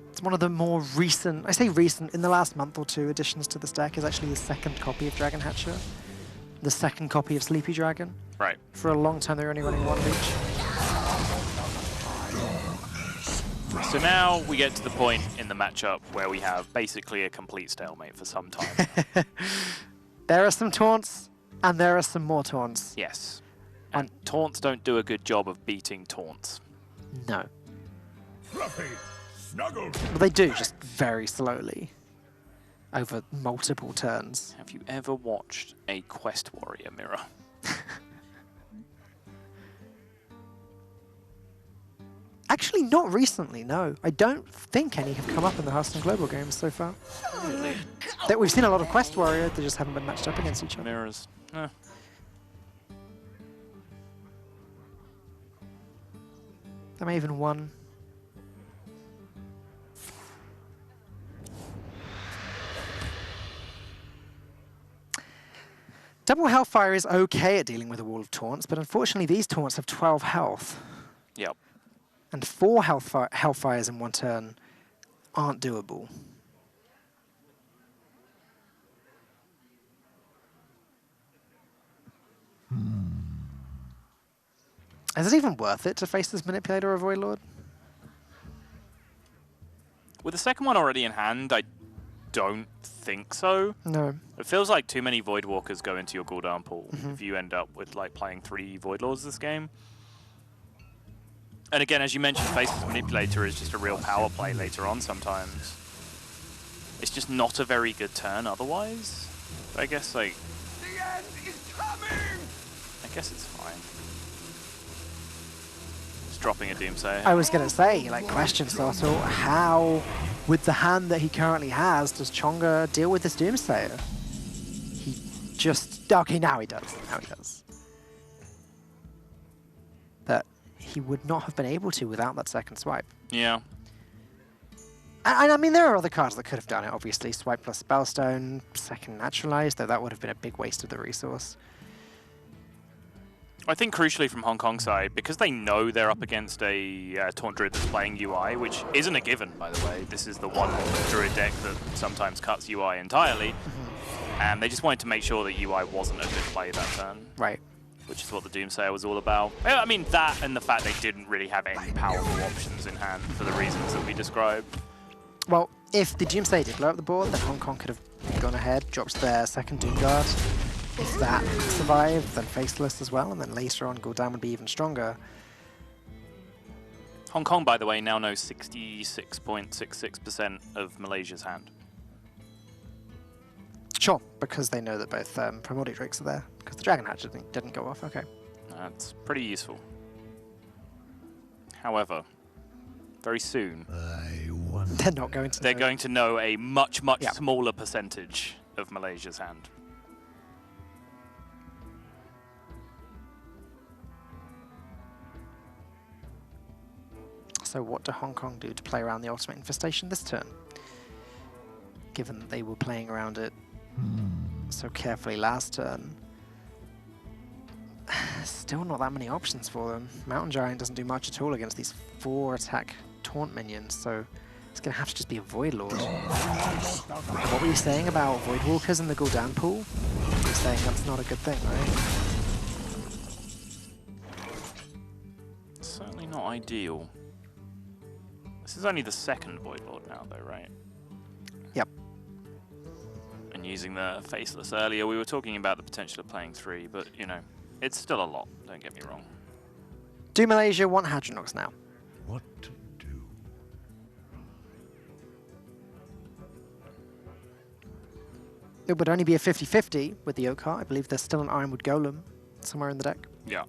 It's one of the more recent, I say recent, in the last month or two, additions to this deck is actually the second copy of Dragon Hatcher, the second copy of Sleepy Dragon. Right. For a long time, they were only running one of each. So now we get to the point in the matchup where we have basically a complete stalemate for some time. There are some taunts, and there are some more taunts. Yes. And taunts don't do a good job of beating taunts. No. Fluffy. Snuggle. Well, they do, just very slowly, over multiple turns. Have you ever watched a Quest Warrior mirror? Actually, not recently, no. I don't think any have come up in the Hearthstone Global games so far. Really? We've seen a lot of Quest Warrior, they just haven't been matched up against each other. Mirrors. There may even one. Double Hellfire is okay at dealing with a wall of taunts, but unfortunately these taunts have 12 health. Yep. And 4 Hellfires in one turn aren't doable. Is it even worth it to face this Manipulator or Void Lord? With the second one already in hand, I don't think so. No. It feels like too many Void Walkers go into your cooldown pool if you end up with like playing 3 Void Lords this game. And again, as you mentioned, Faceless Manipulator is just a real power play later on sometimes. It's just not a very good turn otherwise. But I guess like... The end is coming! I guess it's fine. Just dropping a Doomsayer. I was going to say, like, question starter, how, with the hand that he currently has, does Chonga deal with this Doomsayer? He just... Okay, now he does. Now he does. But he would not have been able to without that second swipe. Yeah. And I mean, there are other cards that could have done it, obviously. Swipe plus Spellstone, second Naturalized, though that would have been a big waste of the resource. I think crucially from Hong Kong side, because they know they're up against a Taunt Druid that's playing UI, which isn't a given, by the way. This is the one Druid deck that sometimes cuts UI entirely. And they just wanted to make sure that UI wasn't a good play that turn. Right. Which is what the Doomsayer was all about. I mean, that and the fact they didn't really have any powerful options in hand for the reasons that we described. Well, if the Doomsayer did blow up the board, then Hong Kong could have gone ahead, dropped their second Doom Guard. If that survived, then Faceless as well, and then later on Gul'dan would be even stronger. Hong Kong, by the way, now knows 66.66% of Malaysia's hand. Sure, because they know that both Primordial Drakes are there, because the Dragon Hatch didn't go off, okay. That's pretty useful. However, very soon, They're not going to they're know. going to know a much, much Yeah. smaller percentage of Malaysia's hand. So what do Hong Kong do to play around the Ultimate Infestation this turn? Given that they were playing around it so carefully last turn. Still not that many options for them. Mountain Giant doesn't do much at all against these 4 attack Taunt minions, so it's going to have to just be a Void Lord. What were you saying about Void Walkers in the Gul'dan pool? You're saying that's not a good thing, right? Certainly not ideal. This is only the second Void Lord now, though, right? Yep. And using the Faceless earlier, we were talking about the potential of playing 3, but, you know, it's still a lot, don't get me wrong. Do Malaysia want Hadronox now? What to do? It would only be a 50-50 with the Oak Heart. I believe there's still an Ironwood Golem somewhere in the deck. Yeah.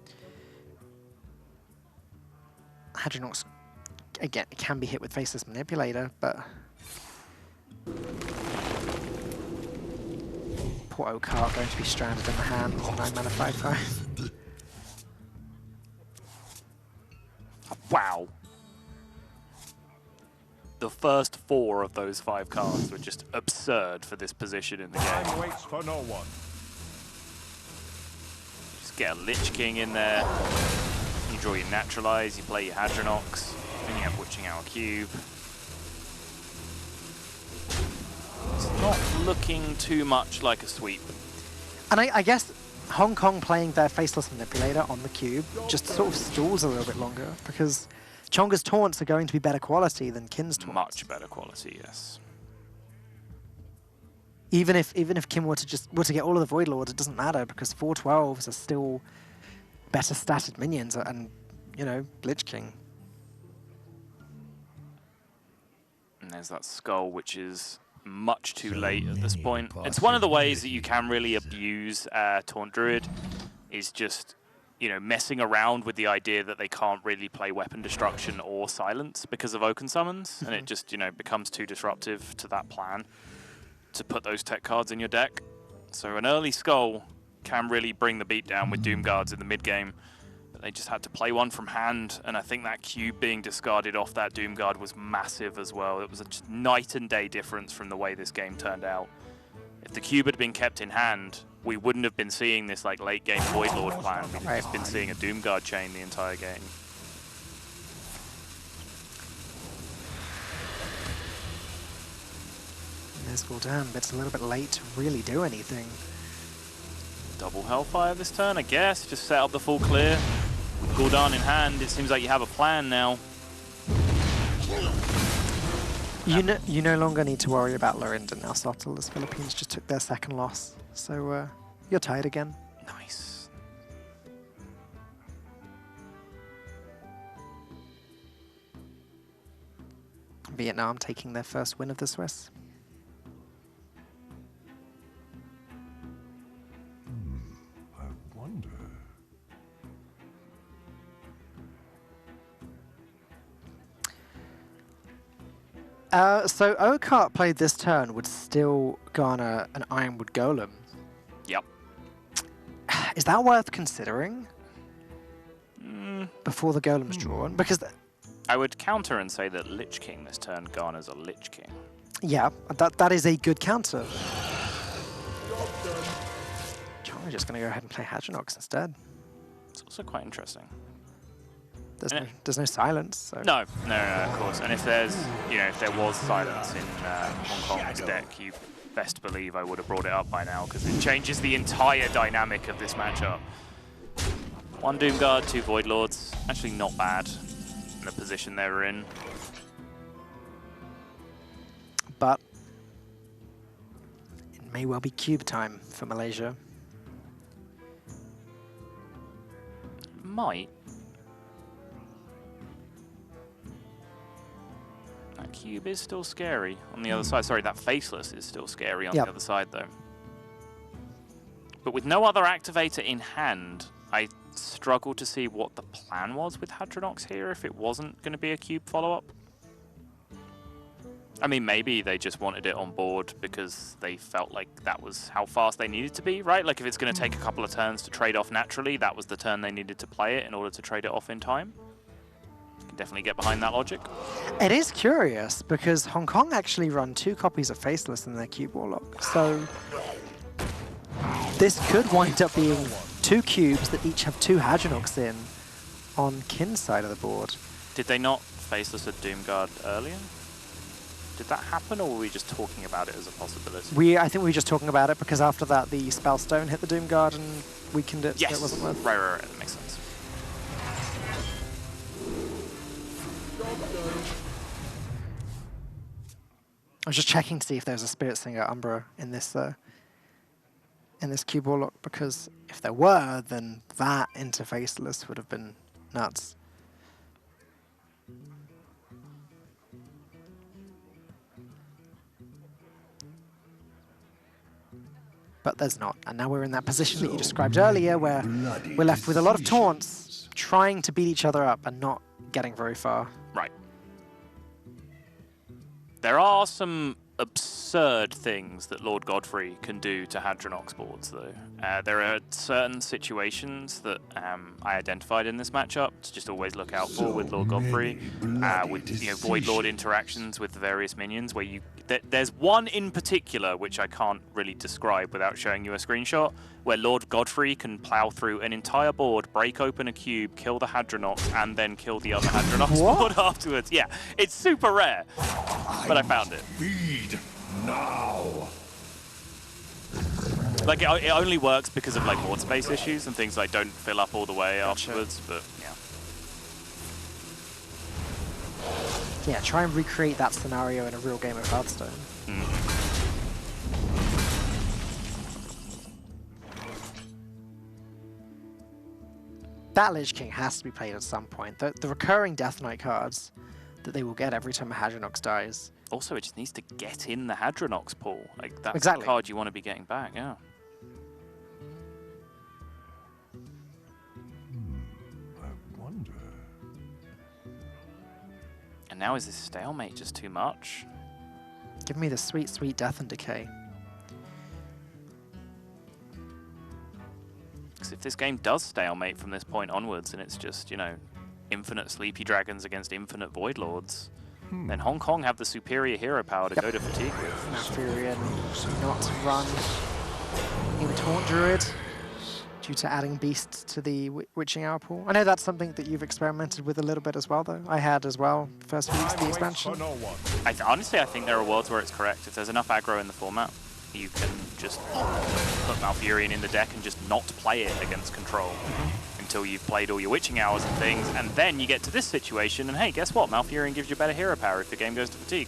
Hadronox, again, it can be hit with Faceless Manipulator, but... Poor Oak Heart going to be stranded in the hand with 9 mana 5/5. Wow. The first 4 of those 5 cards were just absurd for this position in the game. Time waits for no one. Just get a Lich King in there. You draw your Naturalize, you play your Hadronox, then you have Witching Hour Cube. It's not looking too much like a sweep. And I guess Hong Kong playing their Faceless Manipulator on the cube just sort of stalls a little bit longer, because Chonga's taunts are going to be better quality than Kin's taunts. Much better quality, yes. Even if Kim were to get all of the Void Lords, it doesn't matter, because 4/12s are still better statted minions, and you know, Lich King. And there's that Skull, which is much too late at this point. It's one of the ways that you can really abuse Taunt Druid, is just, you know, messing around with the idea that they can't really play Weapon Destruction or Silence because of Oaken Summons, and it just, you know, becomes too disruptive to that plan to put those tech cards in your deck. So an early Skull can really bring the beat down with Doom Guards in the mid-game. But they just had to play one from hand, and I think that cube being discarded off that Doom Guard was massive as well. It was a just night and day difference from the way this game turned out. If the cube had been kept in hand, we wouldn't have been seeing this like late game Void Lord plan. We'd have just been seeing a Doomguard chain the entire game. Well, damn, but it's a little bit late to really do anything. Double Hellfire this turn, I guess. Just set up the full clear. With Gul'dan in hand, it seems like you have a plan now. You no longer need to worry about Lorinda now, Sottle. The Philippines just took their second loss. So you're tied again. Nice. Vietnam taking their first win of the Swiss. I wonder. So Okart played this turn would still garner an Ironwood Golem. Yep. Is that worth considering before the Golem's drawn? Because I would counter and say that Lich King this turn garners a Lich King. yeah, that is a good counter. I'm just going to go ahead and play Hadronox instead. It's also quite interesting. There's no silence. So. No, of course. And if there's, if there was silence in Hong Kong's deck, you best believe I would have brought it up by now because it changes the entire dynamic of this matchup. 1 Doomguard, 2 Void Lords. Actually not bad in the position they were in. But it may well be cube time for Malaysia. Might. That cube is still scary on the other side. Sorry, that faceless is still scary on the other side, though. But with no other activator in hand, I struggle to see what the plan was with Hadronox here if it wasn't going to be a cube follow-up. I mean, maybe they just wanted it on board because they felt like that was how fast they needed to be, right? Like if it's going to take a couple of turns to trade off naturally, that was the turn they needed to play it in order to trade it off in time. You can definitely get behind that logic. It is curious because Hong Kong actually run 2 copies of Faceless in their Cube Warlock. So this could wind up being 2 cubes that each have 2 Hadronox in on Kin's side of the board. Did they not Faceless a Doomguard earlier? Did that happen, or were we just talking about it as a possibility? I think we were just talking about it because after that the Spellstone hit the Doomguard and weakened it, yes. so it wasn't worth. Right, that makes sense. I was just checking to see if there was a Spirit Singer Umbra in this Cube Warlock, because if there were, then that into Faceless would have been nuts. But there's not. And now we're in that position that you described earlier where we're left with a lot of taunts, trying to beat each other up and not getting very far. Right. There are some absurd things that Lord Godfrey can do to Hadronox boards, though. There are certain situations that I identified in this matchup to just always look out for with Lord Godfrey, with Void Lord interactions with the various minions, where there's one in particular which I can't really describe without showing you a screenshot, where Lord Godfrey can plow through an entire board, break open a cube, kill the Hadronox, and then kill the other Hadronox board afterwards. Yeah, it's super rare, but I found it. Feed now. Like, it only works because of, like, board space issues and things like don't fill up all the way afterwards, but, yeah. Yeah, try and recreate that scenario in a real game of Hearthstone. That Lich King has to be played at some point. The recurring Death Knight cards that they will get every time a Hadronox dies. Also, it just needs to get in the Hadronox pool. Like, that's Exactly. the card you want to be getting back, yeah. I wonder. And now is this stalemate just too much? Give me the sweet, sweet Death and Decay. Because if this game does stalemate from this point onwards and it's just, infinite Sleepy Dragons against infinite Void Lords, then Hong Kong have the superior hero power to go to fatigue with. Furion not run Taunt Druid due to adding beasts to the Witching Hour pool. I know that's something that you've experimented with a little bit as well, though. I had as well, first weeks of the expansion. Honestly, I think there are worlds where it's correct. If there's enough aggro in the format, you can just put Malfurion in the deck and just not play it against control until you've played all your Witching Hours and things, and then you get to this situation, and hey, guess what? Malfurion gives you better hero power if the game goes to fatigue.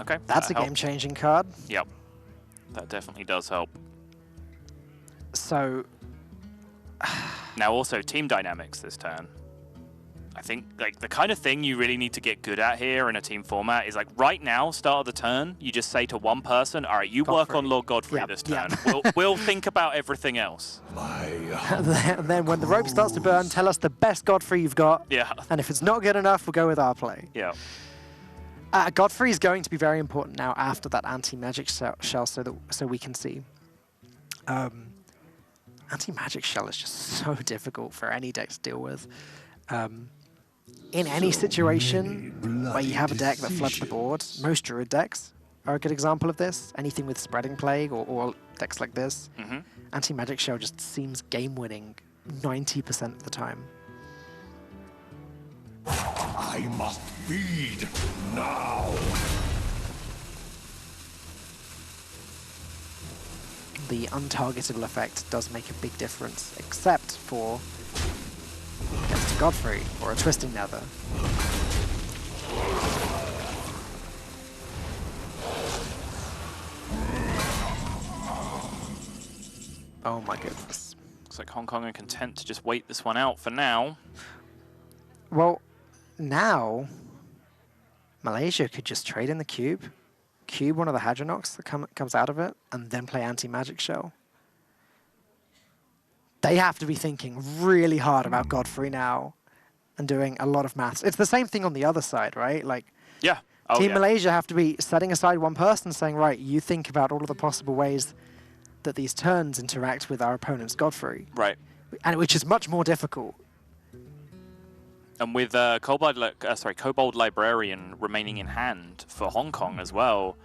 Okay. That's a game-changing card. Yep. That definitely does help. So... Now also, team dynamics this turn. I think like the kind of thing you really need to get good at here in a team format is like right now, start of the turn, you just say to one person, all right, you work on Lord Godfrey this turn. We'll think about everything else. Then when the rope starts to burn, tell us the best Godfrey you've got. Yeah. And if it's not good enough, we'll go with our play. Yeah. Godfrey is going to be very important now after that anti-magic shell, so we can see. Anti-magic shell is just so difficult for any deck to deal with. In any situation where you have a deck that floods the board, most Druid decks are a good example of this. Anything with Spreading Plague or decks like this, anti-magic shell just seems game-winning 90% of the time. I must feed now. The untargetable effect does make a big difference, except for against a Godfrey or a Twisting Nether. Oh my goodness. Looks like Hong Kong are content to just wait this one out for now. Well, now Malaysia could just trade in the cube one of the Hadronox that comes out of it, and then play anti-magic shell. They have to be thinking really hard about Godfrey now and doing a lot of maths. It's the same thing on the other side, right? Like, yeah. Team Malaysia have to be setting aside one person saying, right, you think about all of the possible ways that these turns interact with our opponent's Godfrey. Right. And which is much more difficult. And with Kobold Librarian remaining in hand for Hong Kong as well,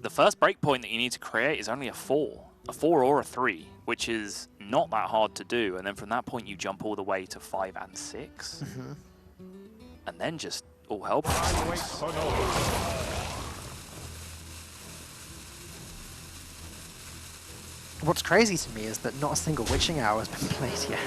the first breakpoint that you need to create is only a 4 or a 3, which is not that hard to do. And then from that point, you jump all the way to 5 and 6. And then just all hell breaks loose. What's crazy to me is that not a single Witching Hour has been played yet.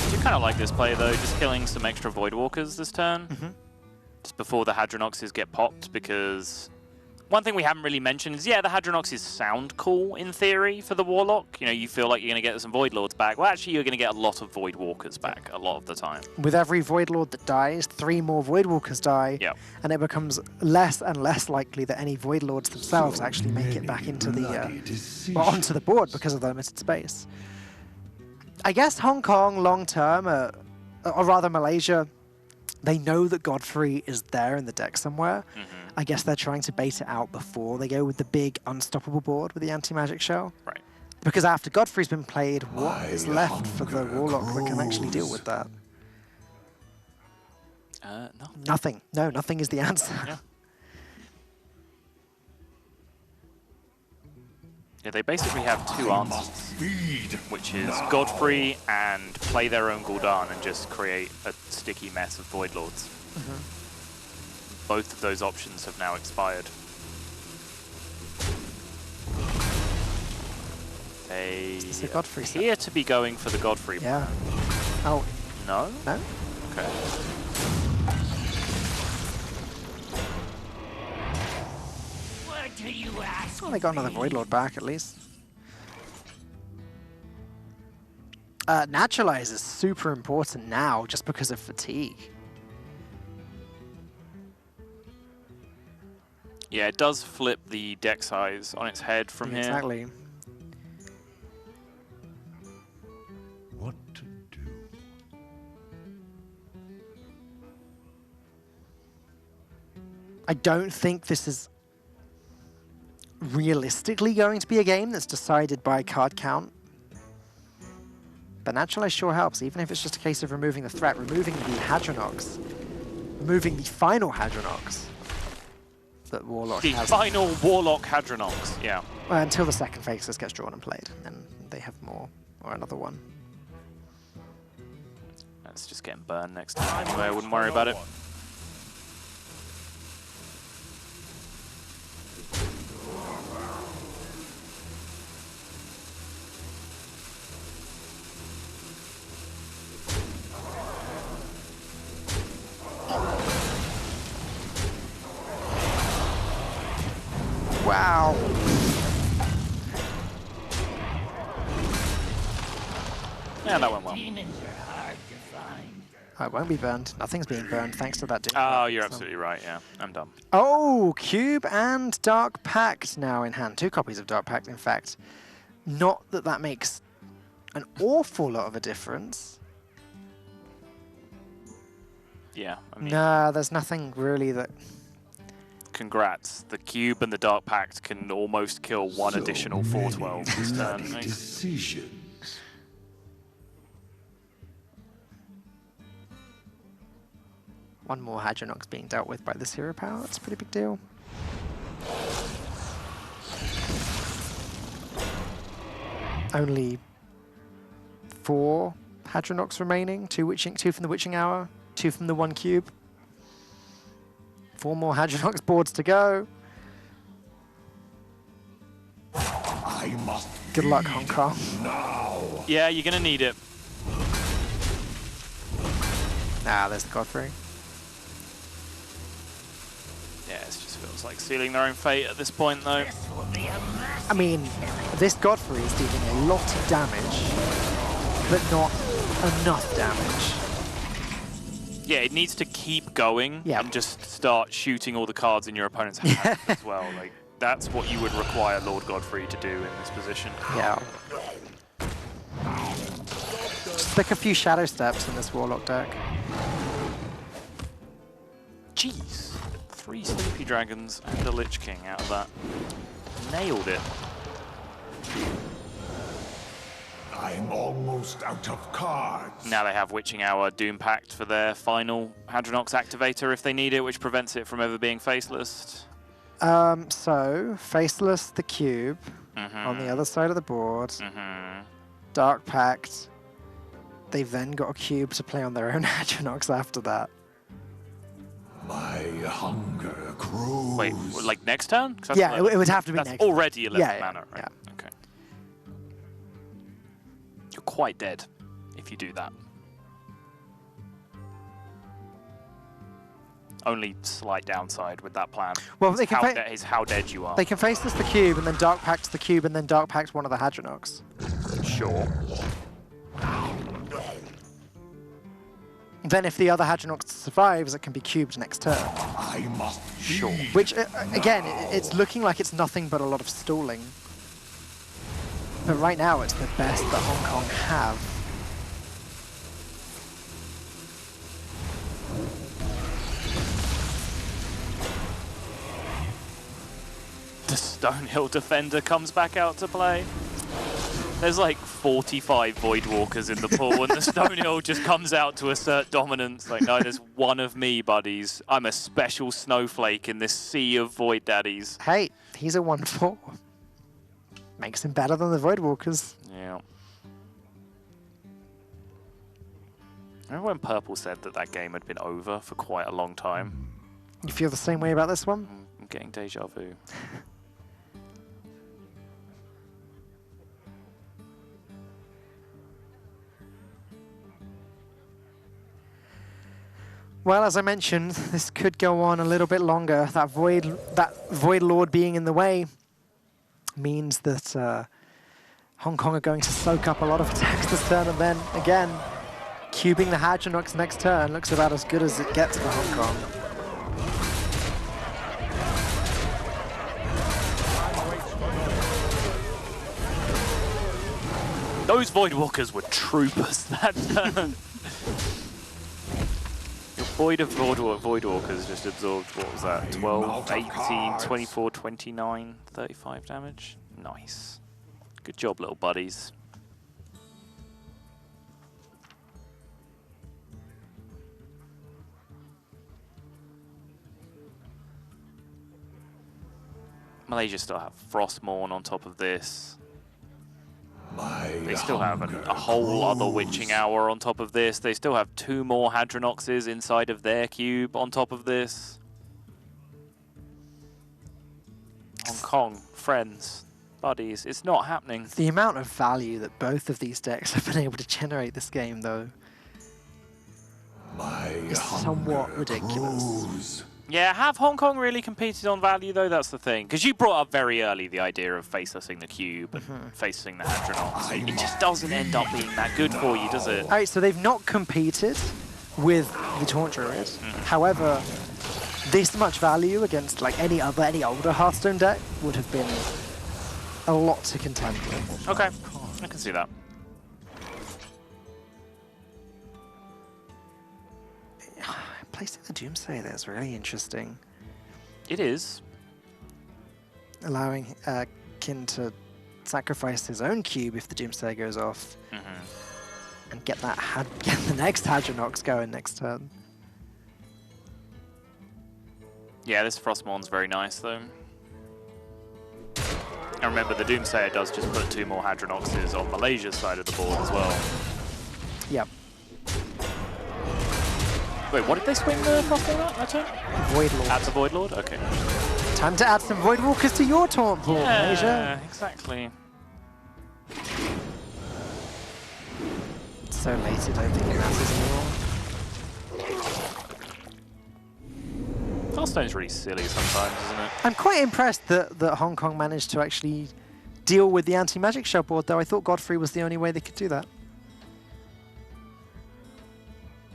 I kind of like this play though, just killing some extra Voidwalkers this turn, just before the Hadronoxes get popped, because one thing we haven't really mentioned is, yeah, the Hadronoxes sound cool in theory for the Warlock. You know, you feel like you're going to get some Void Lords back. Well, actually, you're going to get a lot of Void Walkers back a lot of the time. With every Void Lord that dies, 3 more Void Walkers die, and it becomes less and less likely that any Void Lords themselves actually make it back into the onto the board because of the limited space. I guess Hong Kong long term, or rather Malaysia, they know that Godfrey is there in the deck somewhere. I guess they're trying to bait it out before they go with the big unstoppable board with the anti-magic shell. Right. Because after Godfrey's been played, what is left for the Warlock that can actually deal with that? Nothing. No, nothing is the answer. Yeah, they basically have 2 answers, which is Godfrey and play their own Gul'dan and just create a sticky mess of Void Lords. Both of those options have now expired. They appear to be going for the Godfrey. Yeah. Oh. No? No? Okay. Well, they got another Void Lord back, at least. Naturalize is super important now, just because of fatigue. Yeah, it does flip the deck size on its head from here. Exactly. What to do? I don't think this is realistically going to be a game that's decided by card count. But Naturalize sure helps, even if it's just a case of removing the threat, removing the Hadronox, removing the final Hadronox that Warlock The has. final Warlock Hadronox, yeah. Well, until the second Faceless gets drawn and played, and they have more, or another one. That's just getting burned next time anyway, I wouldn't worry about it. Wow. Yeah, that went well. Oh, it won't be burned. Nothing's being burned thanks to that Doom. Oh, you're absolutely right, yeah. I'm done. Oh, Cube and Dark Pact now in hand. 2 copies of Dark Pact, in fact. Not that that makes an awful lot of a difference. Yeah, I mean, Nah, there's nothing really that... congrats. The Cube and the Dark Pact can almost kill one additional 412 this turn. Decisions. One more Hadronox being dealt with by this hero power. That's a pretty big deal. Only 4 Hadronox remaining. 2 from the Witching Hour, 2 from the 1 cube. 4 more Hadronox boards to go. I must Good luck, Hong Kong. now. Yeah, you're gonna need it. Ah, there's the Godfrey. Yeah, it just feels like sealing their own fate at this point, though. I mean, this Godfrey is dealing a lot of damage, but not enough damage. Yeah, it needs to keep going Yeah. and just start shooting all the cards in your opponent's hand as well. Like, that's what you would require Lord Godfrey to do in this position. Yeah. Stick a few Shadow Steps in this Warlock deck. Jeez. 3 Sleepy Dragons and a Lich King out of that. Nailed it. I'm almost out of cards. Now they have Witching Hour, Doom Pact for their final Hadronox activator if they need it, which prevents it from ever being faceless. So, Faceless the Cube on the other side of the board. Dark Pact. They've then got a cube to play on their own Hadronox after that. My hunger grows. Wait, like next turn? 'Cause that's Yeah, it would have to be that's next. already 11 Yeah, mana, right? yeah. Okay. You're quite dead if you do that. Only slight downside with that plan. Well, is they can is how dead you are. They can Faceless the Cube and then Dark Pact the Cube and then Dark Pact one of the Hadronox. Sure. Then if the other Hadronox survives, it can be cubed next turn. I must Sure. Which, again, it's looking like it's nothing but a lot of stalling. But right now, it's the best that Hong Kong have. The Stonehill Defender comes back out to play. There's like 45 Voidwalkers in the pool, and the Stonehill just comes out to assert dominance. Like, no, there's one of me, buddies. I'm a special snowflake in this sea of Void Daddies. Hey, he's a 1/4. Makes him better than the Voidwalkers. Yeah. Remember when Purple said that that game had been over for quite a long time? You feel the same way about this one? I'm getting deja vu. Well, as I mentioned, this could go on a little bit longer. That Void Lord being in the way means that Hong Kong are going to soak up a lot of attacks this turn, and then, again, cubing the Hadronox next turn looks about as good as it gets for Hong Kong. Those Voidwalkers were troopers that turn. You're Void of Voidwalkers just absorbed, what was that, 12, 18, 24, 29, 35 damage. Nice. Good job, little buddies. Malaysia still have Frostmourne on top of this. They still have a whole other Witching Hour on top of this. They still have 2 more Hadronoxes inside of their cube on top of this. Hong Kong, friends, buddies, it's not happening. The amount of value that both of these decks have been able to generate this game, though, is somewhat ridiculous. Yeah, have Hong Kong really competed on value, though? That's the thing. Because you brought up very early the idea of facelessing the cube and facelessing the Hadronox. It just doesn't end up being that good for you, does it? All right, so they've not competed with the Taunt Druid. However, this much value against like any older Hearthstone deck would have been a lot to contend with. Okay, I can see that. Placing the Doomsayer there is really interesting. It is. Allowing Kin to sacrifice his own cube if the Doomsayer goes off, and get the next Hadronox going next turn. Yeah, this Frostmourne's very nice, though. And remember, the Doomsayer does just put 2 more Hadronoxes on Malaysia's side of the board as well. Yep. Wait, what did they swing the Frostmourne at that turn? Void Lord. At the Void Lord? Okay. Time to add some Void Walkers to your taunt pool, Malaysia. Yeah, exactly. So late, I don't think it matters anymore. Hearthstone's really silly sometimes, isn't it? I'm quite impressed that Hong Kong managed to actually deal with the anti-magic shell board, though. I thought Godfrey was the only way they could do that.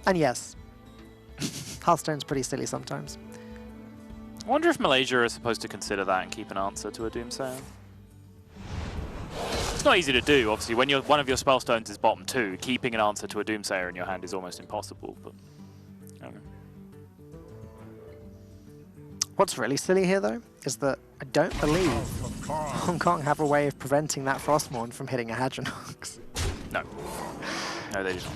And yes, Hearthstone's pretty silly sometimes. I wonder if Malaysia is supposed to consider that and keep an answer to a Doomsayer. It's not easy to do, obviously. When one of your spellstones is bottom 2, keeping an answer to a Doomsayer in your hand is almost impossible. But I don't know. What's really silly here, though, is that I don't believe Hong Kong have a way of preventing that Frostmourne from hitting a Hadronox. No. No, they do not.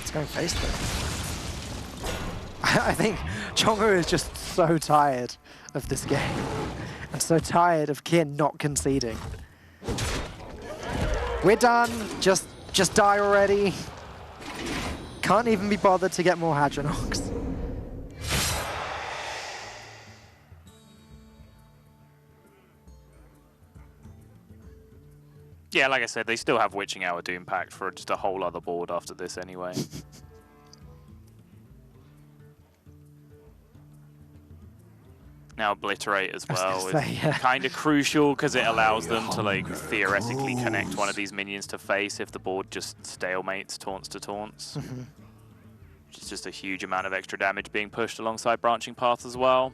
It's going face though. I think Chongu is just so tired of this game and so tired of Kin not conceding. We're done. Just die already. Can't even be bothered to get more Hadronox. Yeah, like I said, they still have Witching Hour Doom Pact for just a whole other board after this anyway. Now Obliterate as well is kind of crucial because it allows them to like theoretically connect one of these minions to face if the board just stalemates taunts to taunts. Which is just a huge amount of extra damage being pushed alongside Branching Path as well.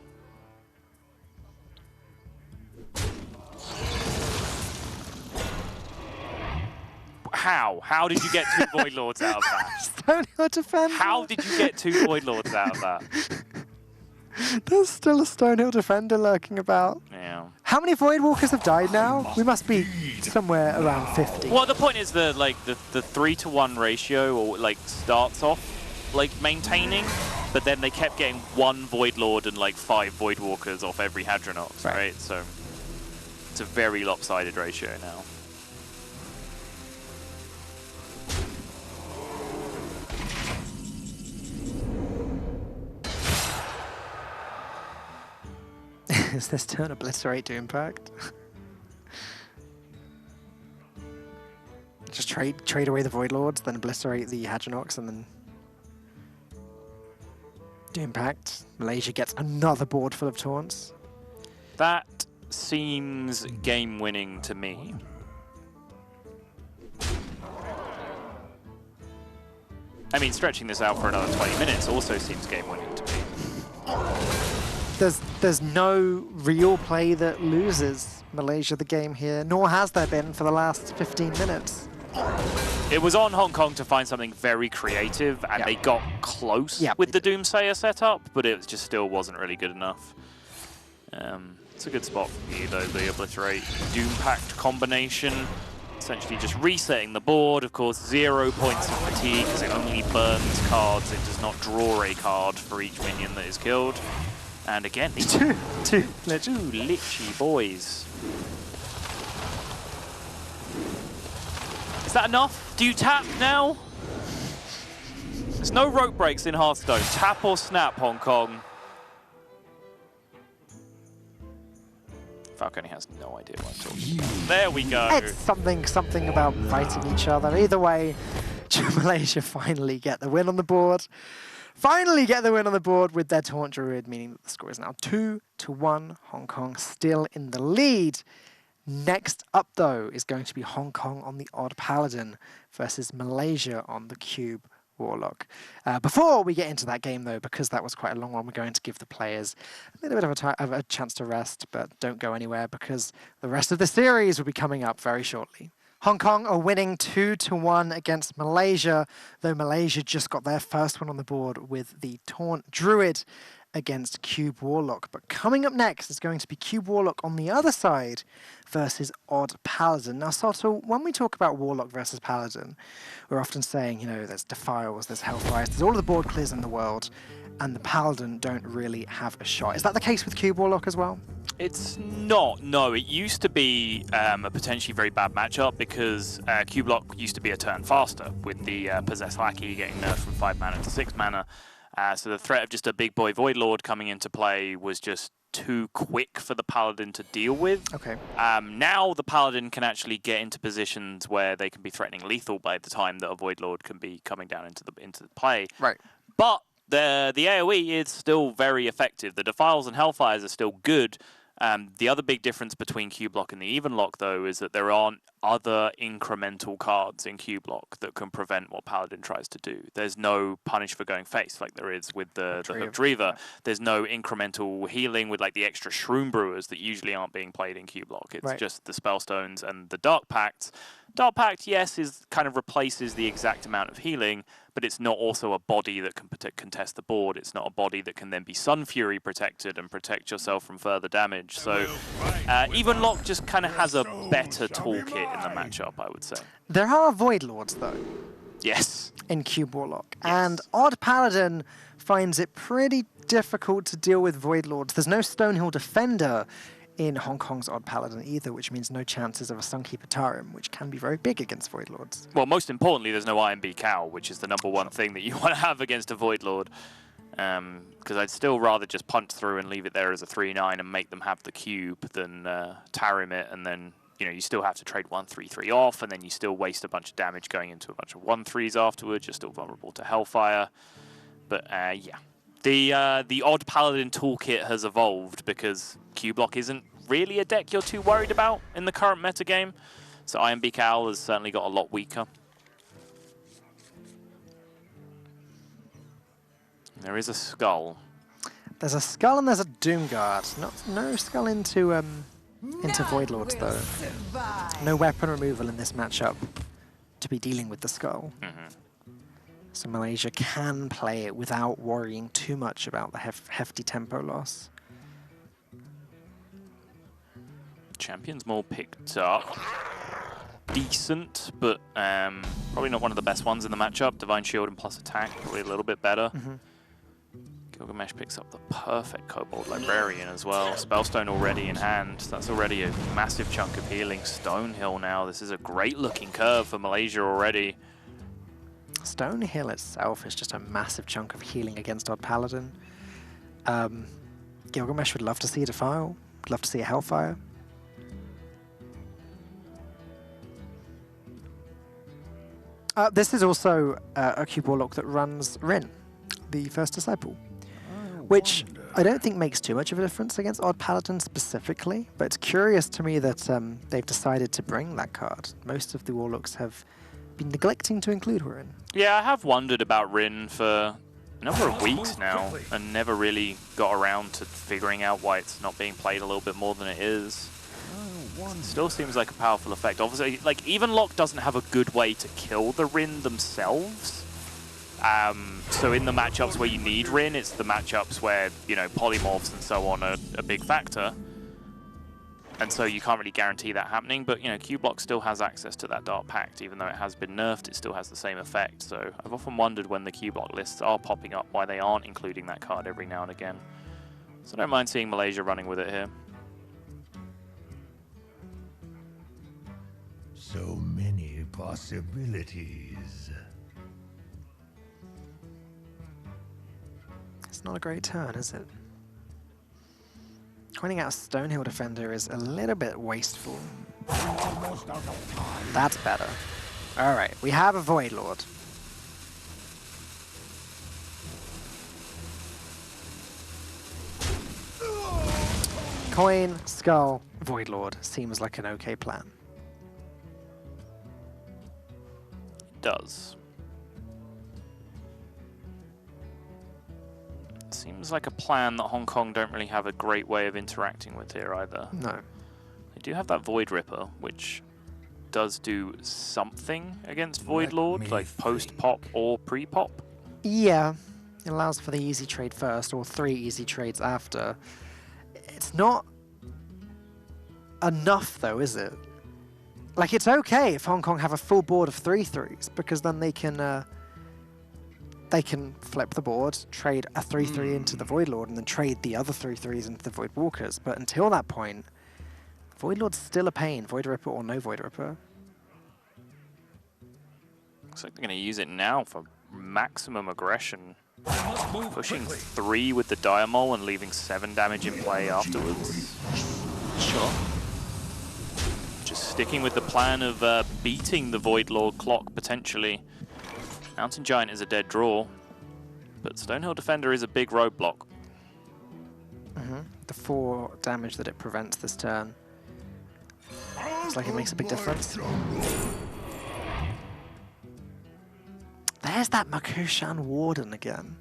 How? How did you get 2 Void Lords out of that? Stonehill Defender. How did you get 2 Void Lords out of that? There's still a Stonehill Defender lurking about. Yeah. How many Void Walkers have died now? We must be somewhere around 50. Well, the point is the 3-to-1 ratio or like starts off like maintaining, but then they kept getting 1 Void Lord and like 5 Void Walkers off every Hadronox, right? So it's a very lopsided ratio now. Is this turn Obliterate to Impact? Just trade away the Void Lords, then Obliterate the Hadronox, and then do Impact. Malaysia gets another board full of taunts. That seems game-winning to me. I mean, stretching this out for another 20 minutes also seems game-winning to me. there's no real play that loses Malaysia the game here, nor has there been for the last 15 minutes. It was on Hong Kong to find something very creative, and they got close with the Doomsayer setup, but it just still wasn't really good enough. It's a good spot for you, though, the Obliterate Doom Pact combination. Essentially just resetting the board. Of course, 0 points of fatigue because it only burns cards. It does not draw a card for each minion that is killed. And again, two Lichy boys. Is that enough? Do you tap now? There's no rope breaks in Hearthstone. Tap or snap, Hong Kong. Falcone has no idea what I'm talking about. There we go. It's something about fighting each other. Either way, Malaysia finally get the win on the board. Finally get the win on the board with their Taunt Druid, meaning that the score is now 2-1. Hong Kong still in the lead. Next up, though, is going to be Hong Kong on the Odd Paladin versus Malaysia on the Cube Warlock. Before we get into that game, though, because that was quite a long one, we're going to give the players a little bit of a chance to rest, but don't go anywhere because the rest of the series will be coming up very shortly. Hong Kong are winning 2-1 against Malaysia, though Malaysia just got their first one on the board with the Taunt Druid against Cube Warlock. But coming up next is going to be Cube Warlock on the other side versus Odd Paladin. Now, Soto, when we talk about Warlock versus Paladin, we're often saying, you know, there's Defiles, there's Hellfires, there's all of the board clears in the world, and the Paladin don't really have a shot. Is that the case with Cube Warlock as well? It's not, no. It used to be a potentially very bad matchup because Cube Warlock used to be a turn faster with the Possessed Lackey getting nerfed from 5 mana to 6 mana. So the threat of just a big boy Void Lord coming into play was just too quick for the Paladin to deal with. Okay. Now the Paladin can actually get into positions where they can be threatening lethal by the time that a Void Lord can be coming down into the play. Right. But the AoE is still very effective. The Defiles and Hellfires are still good. The other big difference between Cube Lock and the Even Lock, though, is that there aren't other incremental cards in Cube Lock that can prevent what Paladin tries to do. There's no punish for going face like there is with the Hooked Reaver. There's no incremental healing with like the extra Shroom Brewers that usually aren't being played in Cube Lock. It's just the Spellstones and the Dark Pact. Dark Pact, yes, kind of replaces the exact amount of healing, but it's not also a body that can contest the board. It's not a body that can then be Sun Fury protected and protect yourself from further damage. So Even Lock just kind of has a better toolkit in the matchup, I would say. There are Void Lords, though. Yes. In Cube Warlock. Yes. And Odd Paladin finds it pretty difficult to deal with Void Lords. There's no Stonehill Defender in Hong Kong's Odd Paladin either, which means no chances of a Sunkeeper Tarim, which can be very big against Void Lords. Well, most importantly, there's no IMB Cow, which is the #1 thing that you want to have against a Void Lord. Because I'd still rather just punch through and leave it there as a 3/9 and make them have the cube than Tarim it, and then you still have to trade 1/3/3 off, and then you still waste a bunch of damage going into a bunch of 1/3s afterwards. You're still vulnerable to Hellfire. But yeah. The Odd Paladin toolkit has evolved because Cube Lock isn't really a deck you're too worried about in the current metagame. So IMB Cowl has certainly got a lot weaker. There is a skull. There's a skull and there's a Doomguard. No skull into Void Lords though. No weapon removal in this matchup to be dealing with the skull. So Malaysia can play it without worrying too much about the hefty tempo loss. Champion's Maul picked up. Decent, but probably not one of the best ones in the matchup. Divine Shield and plus attack, probably a little bit better. Gilgamesh picks up the perfect Kobold Librarian as well. Spellstone already in hand. That's already a massive chunk of healing. Stonehill now. This is a great looking curve for Malaysia already. Stonehill itself is just a massive chunk of healing against Odd Paladin. Gilgamesh would love to see a Defile, would love to see a Hellfire. This is also a Cube Warlock that runs Rin, the First Disciple, which I don't think makes too much of a difference against Odd Paladin specifically, but it's curious to me that they've decided to bring that card. Most of the Warlocks have been neglecting to include Rin. Yeah, I have wondered about Rin for number of weeks now and never really got around to figuring out why it's not being played a little bit more than it is. Still seems like a powerful effect. Obviously, like, even Lock doesn't have a good way to kill the Rin themselves. So in the matchups where you need Rin, it's the matchups where, you know, polymorphs and so on are a big factor. And so you can't really guarantee that happening, but, you know, Q-Block still has access to that Dark Pact. Even though it has been nerfed, it still has the same effect. So I've often wondered when the Q-Block lists are popping up, why they aren't including that card every now and again. So I don't mind seeing Malaysia running with it here. So many possibilities. It's not a great turn, is it? Pointing out a Stonehill Defender is a little bit wasteful. That's better. Alright, we have a Void Lord. Coin, Skull, Void Lord seems like an okay plan. It does. Seems like a plan that Hong Kong don't really have a great way of interacting with here either. No. They do have that Void Ripper, which does do something against Void Lord, like post-pop or pre-pop. Yeah, it allows for the easy trade first, or 3 easy trades after. It's not enough though, is it? Like, it's okay if Hong Kong have a full board of 3/3s, because then they can flip the board, trade a 3/3 into the Void Lord, and then trade the other 3/3s into the Void Walkers. But until that point, Void Lord's still a pain, Void Ripper or no Void Ripper. Looks like they're going to use it now for maximum aggression. Pushing 3 with the Diamol and leaving 7 damage in play afterwards. Sure. Just sticking with the plan of beating the Void Lord clock, potentially. Mountain Giant is a dead draw, but Stonehill Defender is a big roadblock. The 4 damage that it prevents this turn. Looks like it makes a big difference. There's that Makushan Warden again.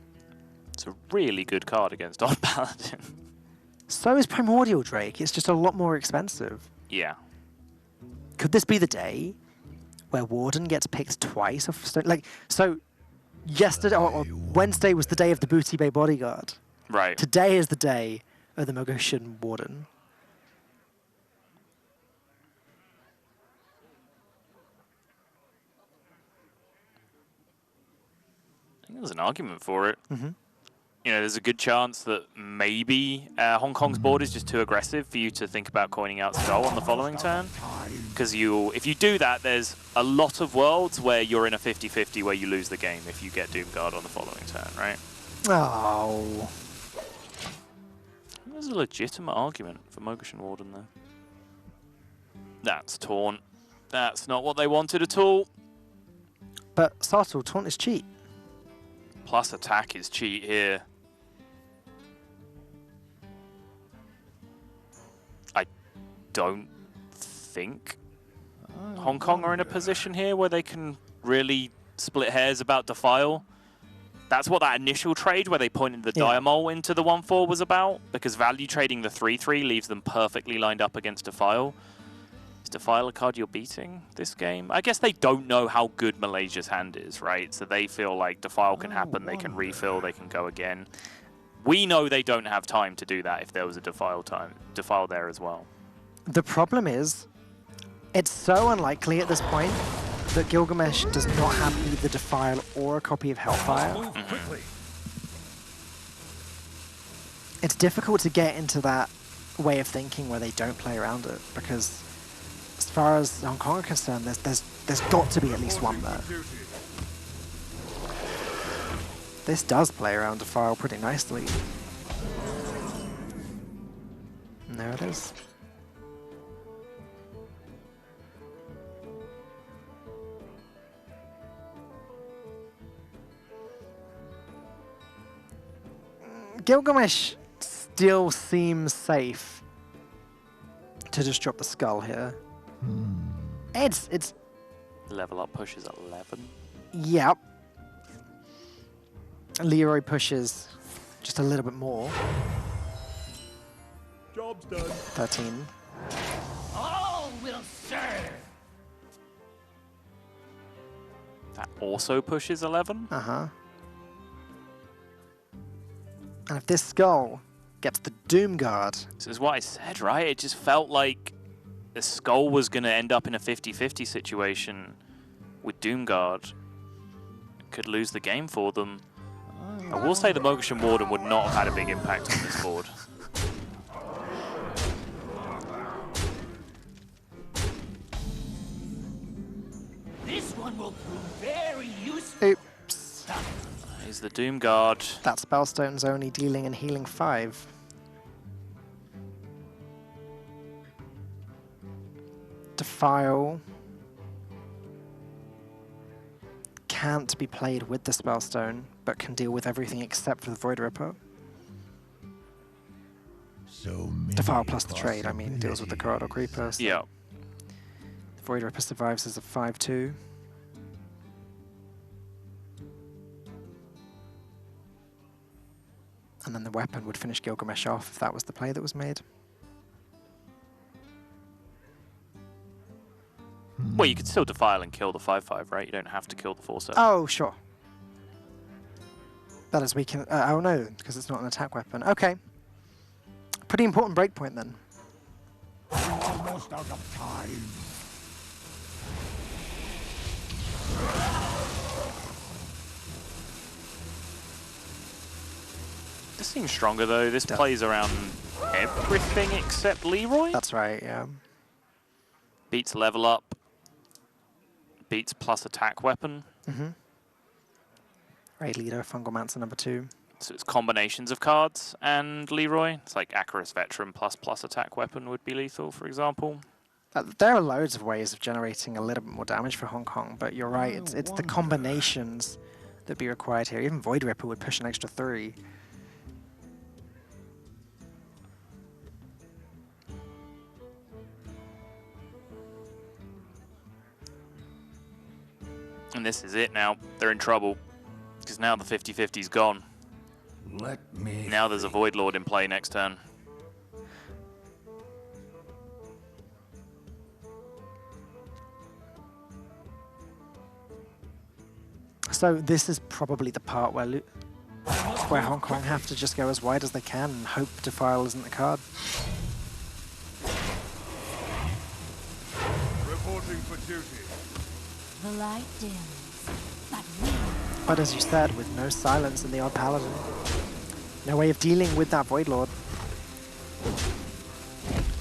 It's a really good card against Odd Paladin. So is Primordial Drake, it's just a lot more expensive. Yeah. Could this be the day where Warden gets picked twice off Stone? Like, so yesterday, or Wednesday was the day of the Booty Bay Bodyguard. Right. Today is the day of the Mogoshan Warden. I think there's an argument for it. You know, there's a good chance that maybe Hong Kong's board is just too aggressive for you to think about coining out Skull on the following turn. Because if you do that, there's a lot of worlds where you're in a 50-50 where you lose the game if you get Doomguard on the following turn, right? Oh. There's a legitimate argument for Mogoshan Warden there. That's Taunt. That's not what they wanted at all. But subtle, Taunt is cheat. Plus attack is cheat here. I don't think Hong Kong are in a position here where they can really split hairs about Defile. That's what that initial trade where they pointed the Diamol into the 1/4 was about, because value trading the 3/3 leaves them perfectly lined up against Defile. Is Defile a card you're beating this game? I guess they don't know how good Malaysia's hand is, right? So they feel like Defile can happen, they can refill, they can go again. We know they don't have time to do that if there was a Defile there as well. The problem is, it's so unlikely at this point that Gilgamesh does not have either Defile or a copy of Hellfire. It's difficult to get into that way of thinking where they don't play around it, because as far as Hong Kong are concerned, there's got to be at least one there. This does play around Defile pretty nicely. And there it is. Gilgamesh still seems safe to just drop the Skull here. It's Level up push is 11. Yep. Leroy pushes just a little bit more. Job's done. 13. All will serve. That also pushes 11. Uh-huh. And if this skull gets the Doom Guard, This is what I said, right? It just felt like the skull was going to end up in a 50-50 situation with Doomguard. Could lose the game for them. I will say the Mokshan Warden would not have had a big impact on this board. This one will prove very useful. oops. Here's the Doomguard. That Spellstone's only dealing and healing 5. Defile can't be played with the Spellstone, but can deal with everything except for the Void Ripper. So many Defile plus the trade, I mean, deals with the Corridor Creeper. So Yeah. the Void Ripper survives as a 5/2. And then the weapon would finish Gilgamesh off if that was the play that was made. Well, you could still defile and kill the 5/5, right? You don't have to kill the 4/7. Oh, sure. That is we can. Oh no, because it's not an attack weapon. Okay. Pretty important breakpoint then. Almost out of time. This seems stronger though. This Does. plays around everything except Leroy. That's right. Yeah. Beats level up. Beats plus attack weapon. Raid Leader, Fungal Mancer number 2. So it's combinations of cards and Leroy. It's like Acarus Veteran plus attack weapon would be lethal, for example. There are loads of ways of generating a little bit more damage for Hong Kong, but you're right. It's the combinations that be required here. Even Void Ripper would push an extra 3. And this is it now. They're in trouble. Because now the 50-50's gone. Let me. Now there's a Void Lord in play next turn. So this is probably the part where Hong Kong have to just go as wide as they can and hope Defile isn't the card. Reporting for duty. The light dims, but we But as you said, with no silence in the odd Paladin, no way of dealing with that Void Lord.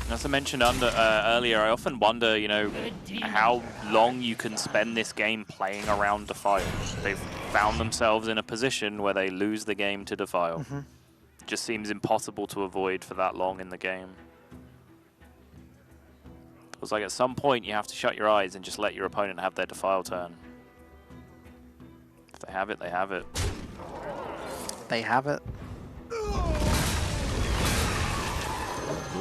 As I mentioned earlier, I often wonder, you know, how long you can spend this game playing around Defile. They've found themselves in a position where they lose the game to Defile. Just seems impossible to avoid for that long in the game. It's like at some point you have to shut your eyes and just let your opponent have their Defile turn. If they have it, they have it. They have it.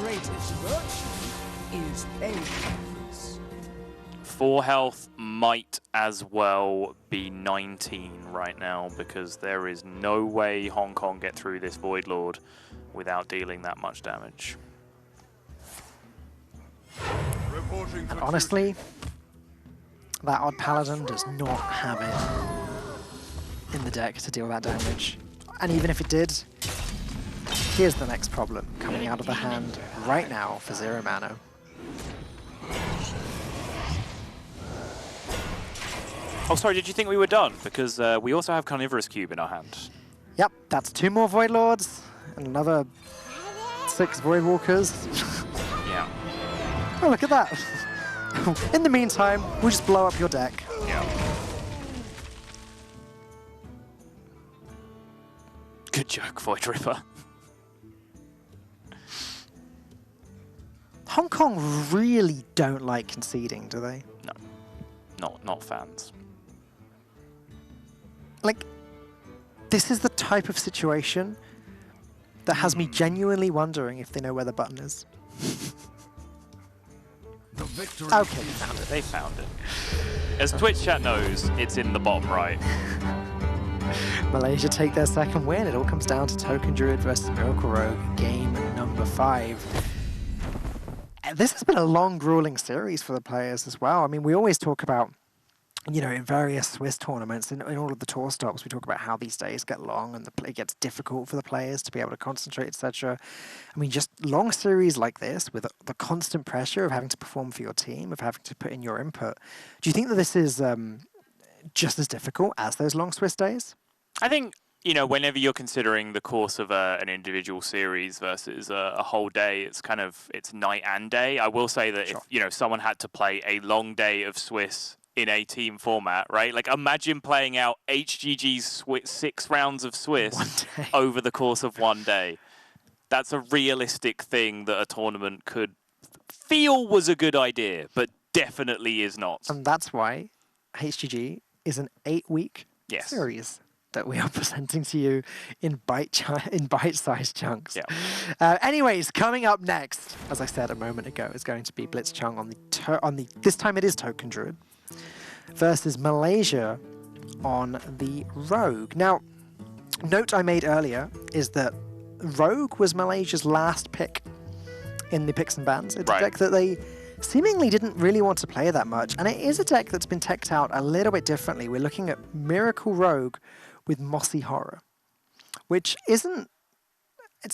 Greatest virtue is patience. 4 health might as well be 19 right now because there is no way Hong Kong get through this Void Lord without dealing that much damage. Reporting for And honestly, that odd Paladin does not have it in the deck to deal that damage. And even if it did, here's the next problem coming out of the hand right now for 0 mana. Oh, sorry, did you think we were done? Because we also have Carnivorous Cube in our hand. Yep, that's 2 more Void Lords and another 6 Void Walkers. Yeah. Oh, look at that. In the meantime, we'll just blow up your deck. Yeah. Good joke, Void Ripper. Hong Kong really don't like conceding, do they? No, not fans. Like, this is the type of situation that has me genuinely wondering if they know where the button is. the victory. Okay, we found it. They found it. As Twitch chat knows, it's in the bottom right. Malaysia take their second win. It all comes down to Token Druid versus Miracle Rogue, game number 5. And this has been a long, grueling series for the players as well. I mean, we always talk about, you know, in various Swiss tournaments, in all of the tour stops, we talk about how these days get long and it gets difficult for the players to be able to concentrate, etc. I mean, just long series like this with the constant pressure of having to perform for your team, of having to put in your input. Do you think that this is just as difficult as those long Swiss days? I think, you know, whenever you're considering the course of an individual series versus a whole day, it's night and day. I will say that if, you know, someone had to play a long day of Swiss in a team format, right? Like, imagine playing out HGG's 6 rounds of Swiss over the course of one day. That's a realistic thing that a tournament could feel was a good idea, but definitely is not. And that's why HGG is an 8-week series that we are presenting to you in bite-sized chunks. Yeah. Anyways, coming up next, as I said a moment ago, is going to be Blitzchung on the this time it is Token Druid versus Malaysia on the Rogue. Now, note I made earlier is that Rogue was Malaysia's last pick in the picks and bans. It's a deck that they seemingly didn't really want to play that much, and it is a deck that's been teched out a little bit differently. We're looking at Miracle Rogue with Mossy Horror, which it's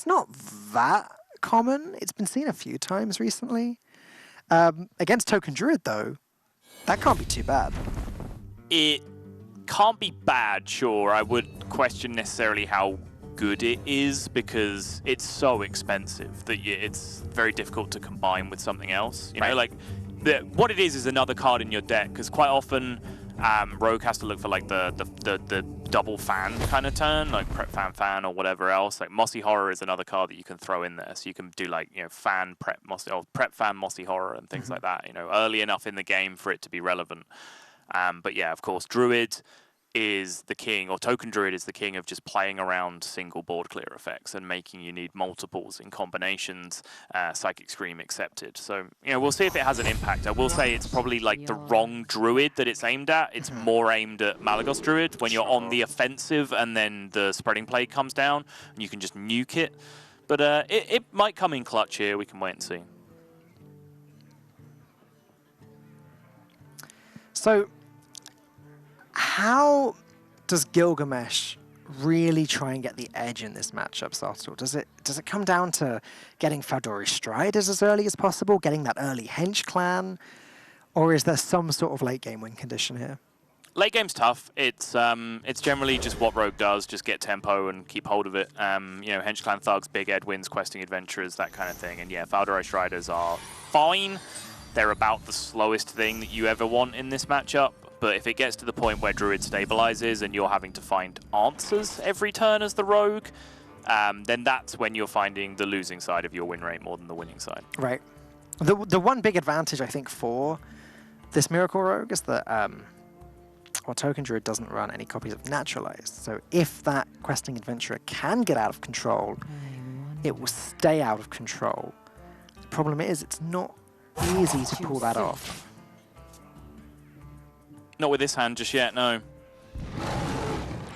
not that common. It's been seen a few times recently. Against Token Druid, though, that can't be too bad. It can't be bad, sure. I would question necessarily how good it is because it's so expensive that it's very difficult to combine with something else. You know, like what it is another card in your deck, because quite often Rogue has to look for like the double fan kind of turn, like prep fan or whatever else. Like Mossy Horror is another card that you can throw in there, so you can do like, you know, fan prep Mossy or prep fan Mossy Horror and things like that. You know, early enough in the game for it to be relevant. But yeah, of course, Druid is the king, or Token Druid is the king of just playing around single board clear effects and making you need multiples in combinations, Psychic Scream accepted. So, you know, we'll see if it has an impact. I will say it's probably like the wrong Druid that it's aimed at. It's more aimed at Malagos Druid when you're on the offensive and then the Spreading Plague comes down and you can just nuke it. But it might come in clutch here. We can wait and see. So, how does Gilgamesh really try and get the edge in this matchup, Sartor? Does it come down to getting Faldori Striders as early as possible, getting that early Hench Clan, or is there some sort of late game win condition here? Late game's tough. It's generally just what Rogue does, just get tempo and keep hold of it. You know, Hench Clan Thugs, Big Edwins, Questing Adventurers, that kind of thing. And yeah, Faldori Striders are fine. They're about the slowest thing that you ever want in this matchup. But if it gets to the point where Druid stabilizes and you're having to find answers every turn as the Rogue, then that's when you're finding the losing side of your win rate more than the winning side. Right. The one big advantage, I think, for this Miracle Rogue is that Token Druid doesn't run any copies of Naturalized. So if that Questing Adventurer can get out of control, it will stay out of control. The problem is it's not easy to pull that off. Not with this hand just yet, no.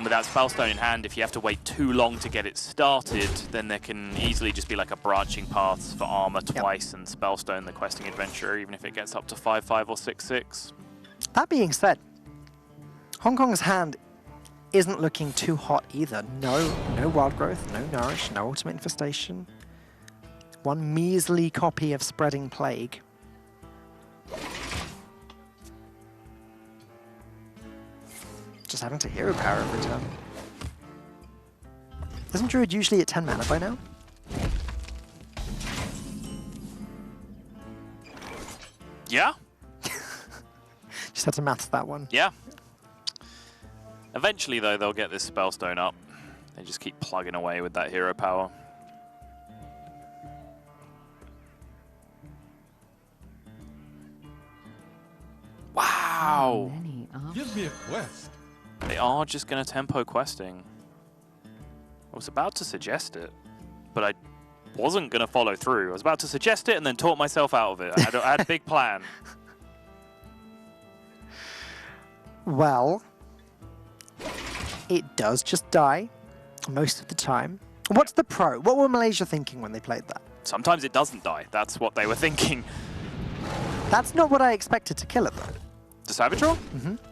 Without Spellstone in hand, if you have to wait too long to get it started, then there can easily just be like a branching paths for armor twice and Spellstone the Questing Adventurer, even if it gets up to 5/5 or 6/6. That being said, Hong Kong's hand isn't looking too hot either. No Wild Growth, no Nourish, no Ultimate Infestation. One measly copy of Spreading Plague. Just having to hero power every turn. Isn't Druid usually at 10 mana by now? Yeah. Just had to maths that one. Yeah. Eventually, though, they'll get this Spellstone up. They just keep plugging away with that hero power. Wow. Give me a quest. They are just going to tempo questing. I was about to suggest it, but I wasn't going to follow through. I was about to suggest it and then talk myself out of it. I had a big plan. Well, it does just die most of the time. What's the pro? What were Malaysia thinking when they played that? Sometimes it doesn't die. That's what they were thinking. That's not what I expected to kill it, though. The Savage Roll?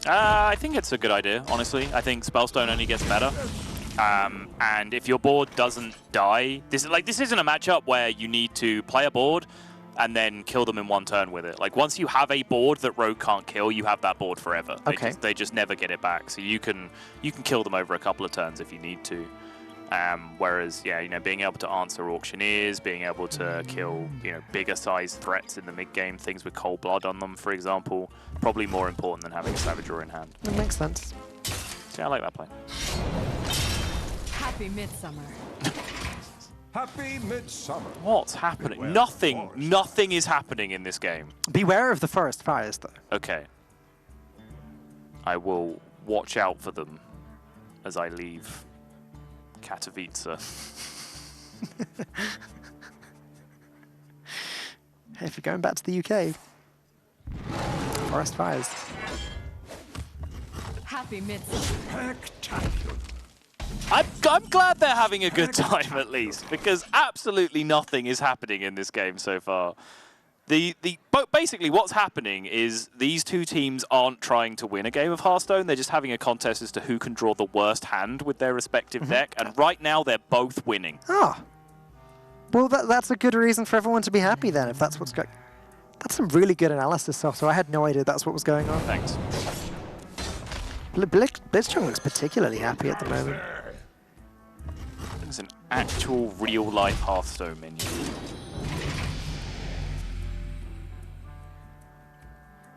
I think it's a good idea, honestly. I think Spellstone only gets better. And if your board doesn't die, this isn't a matchup where you need to play a board and then kill them in one turn with it. Like, once you have a board that Rogue can't kill, you have that board forever. They just never get it back. So you can kill them over a couple of turns if you need to. Whereas, yeah, you know, being able to answer auctioneers, being able to kill, you know, bigger size threats in the mid game, things with cold blood on them, for example, probably more important than having a Savage Roar in hand. That makes sense. So yeah, I like that play. Happy Midsummer. Happy Midsummer. What's happening? Beware Nothing is happening in this game. Beware of the forest fires, though. Okay. I will watch out for them as I leave Katowice. Hey, if you're going back to the UK, forest fires. Happy Midsummer. Spectacular. I'm glad they're having a good time at least, because absolutely nothing is happening in this game so far. But basically what's happening is these two teams aren't trying to win a game of Hearthstone, they're just having a contest as to who can draw the worst hand with their respective deck, and right now they're both winning. Ah. Well, that's a good reason for everyone to be happy then, if that's what's going... That's some really good analysis, so I had no idea that's what was going on. Thanks. Blitzchung looks particularly happy at the moment. It's an actual real-life Hearthstone menu.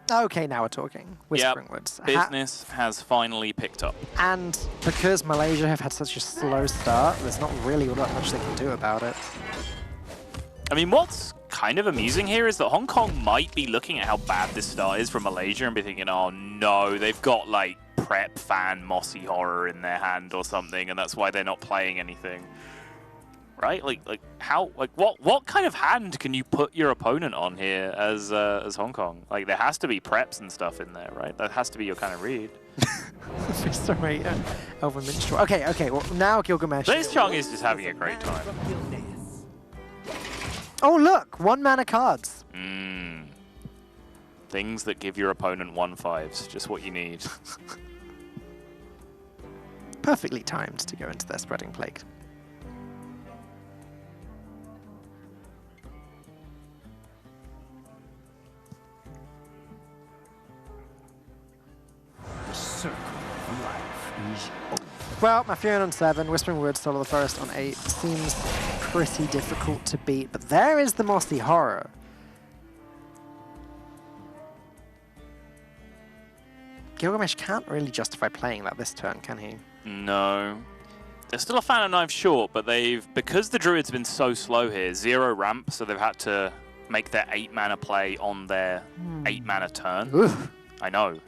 Okay, now we're talking. Whispering Woods. Business has finally picked up. And because Malaysia have had such a slow start, there's not really all that much they can do about it. I mean, what's kind of amusing here is that Hong Kong might be looking at how bad this start is from Malaysia and be thinking, oh no, they've got like prep fan Mossy Horror in their hand or something, and that's why they're not playing anything. Right? What kind of hand can you put your opponent on here as Hong Kong? Like, there has to be preps and stuff in there, right? That has to be your kind of read. Sorry, Elven Minstrel. Okay, well, now Gilgamesh. Blitzchung is just having a great time. Oh, look! 1-mana cards. Things that give your opponent 1/5s, just what you need. Perfectly timed to go into their Spreading Plague. The circle of life is over. Well, Mafion on 7, Whispering Woods, Soul of the Forest on 8. Seems pretty difficult to beat, but there is the Mossy Horror. Gilgamesh can't really justify playing that this turn, can he? No. They're still a fan of Knife Short, but because the Druid's been so slow here, 0 ramp, so they've had to make their 8-mana play on their 8-mana turn. Oof. I know.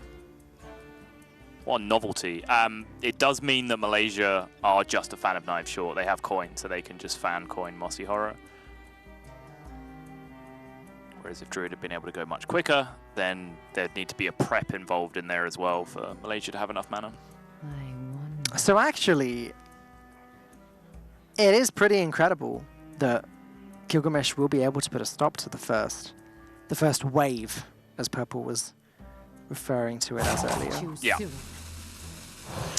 What a novelty. It does mean that Malaysia are just a fan of Knife Short. They have coin, so they can just fan coin Mossy Horror. Whereas if Druid had been able to go much quicker, then there'd need to be a prep involved in there as well for Malaysia to have enough mana. So actually, it is pretty incredible that Gilgamesh will be able to put a stop to the first wave, as Purple was referring to it as earlier. Yeah.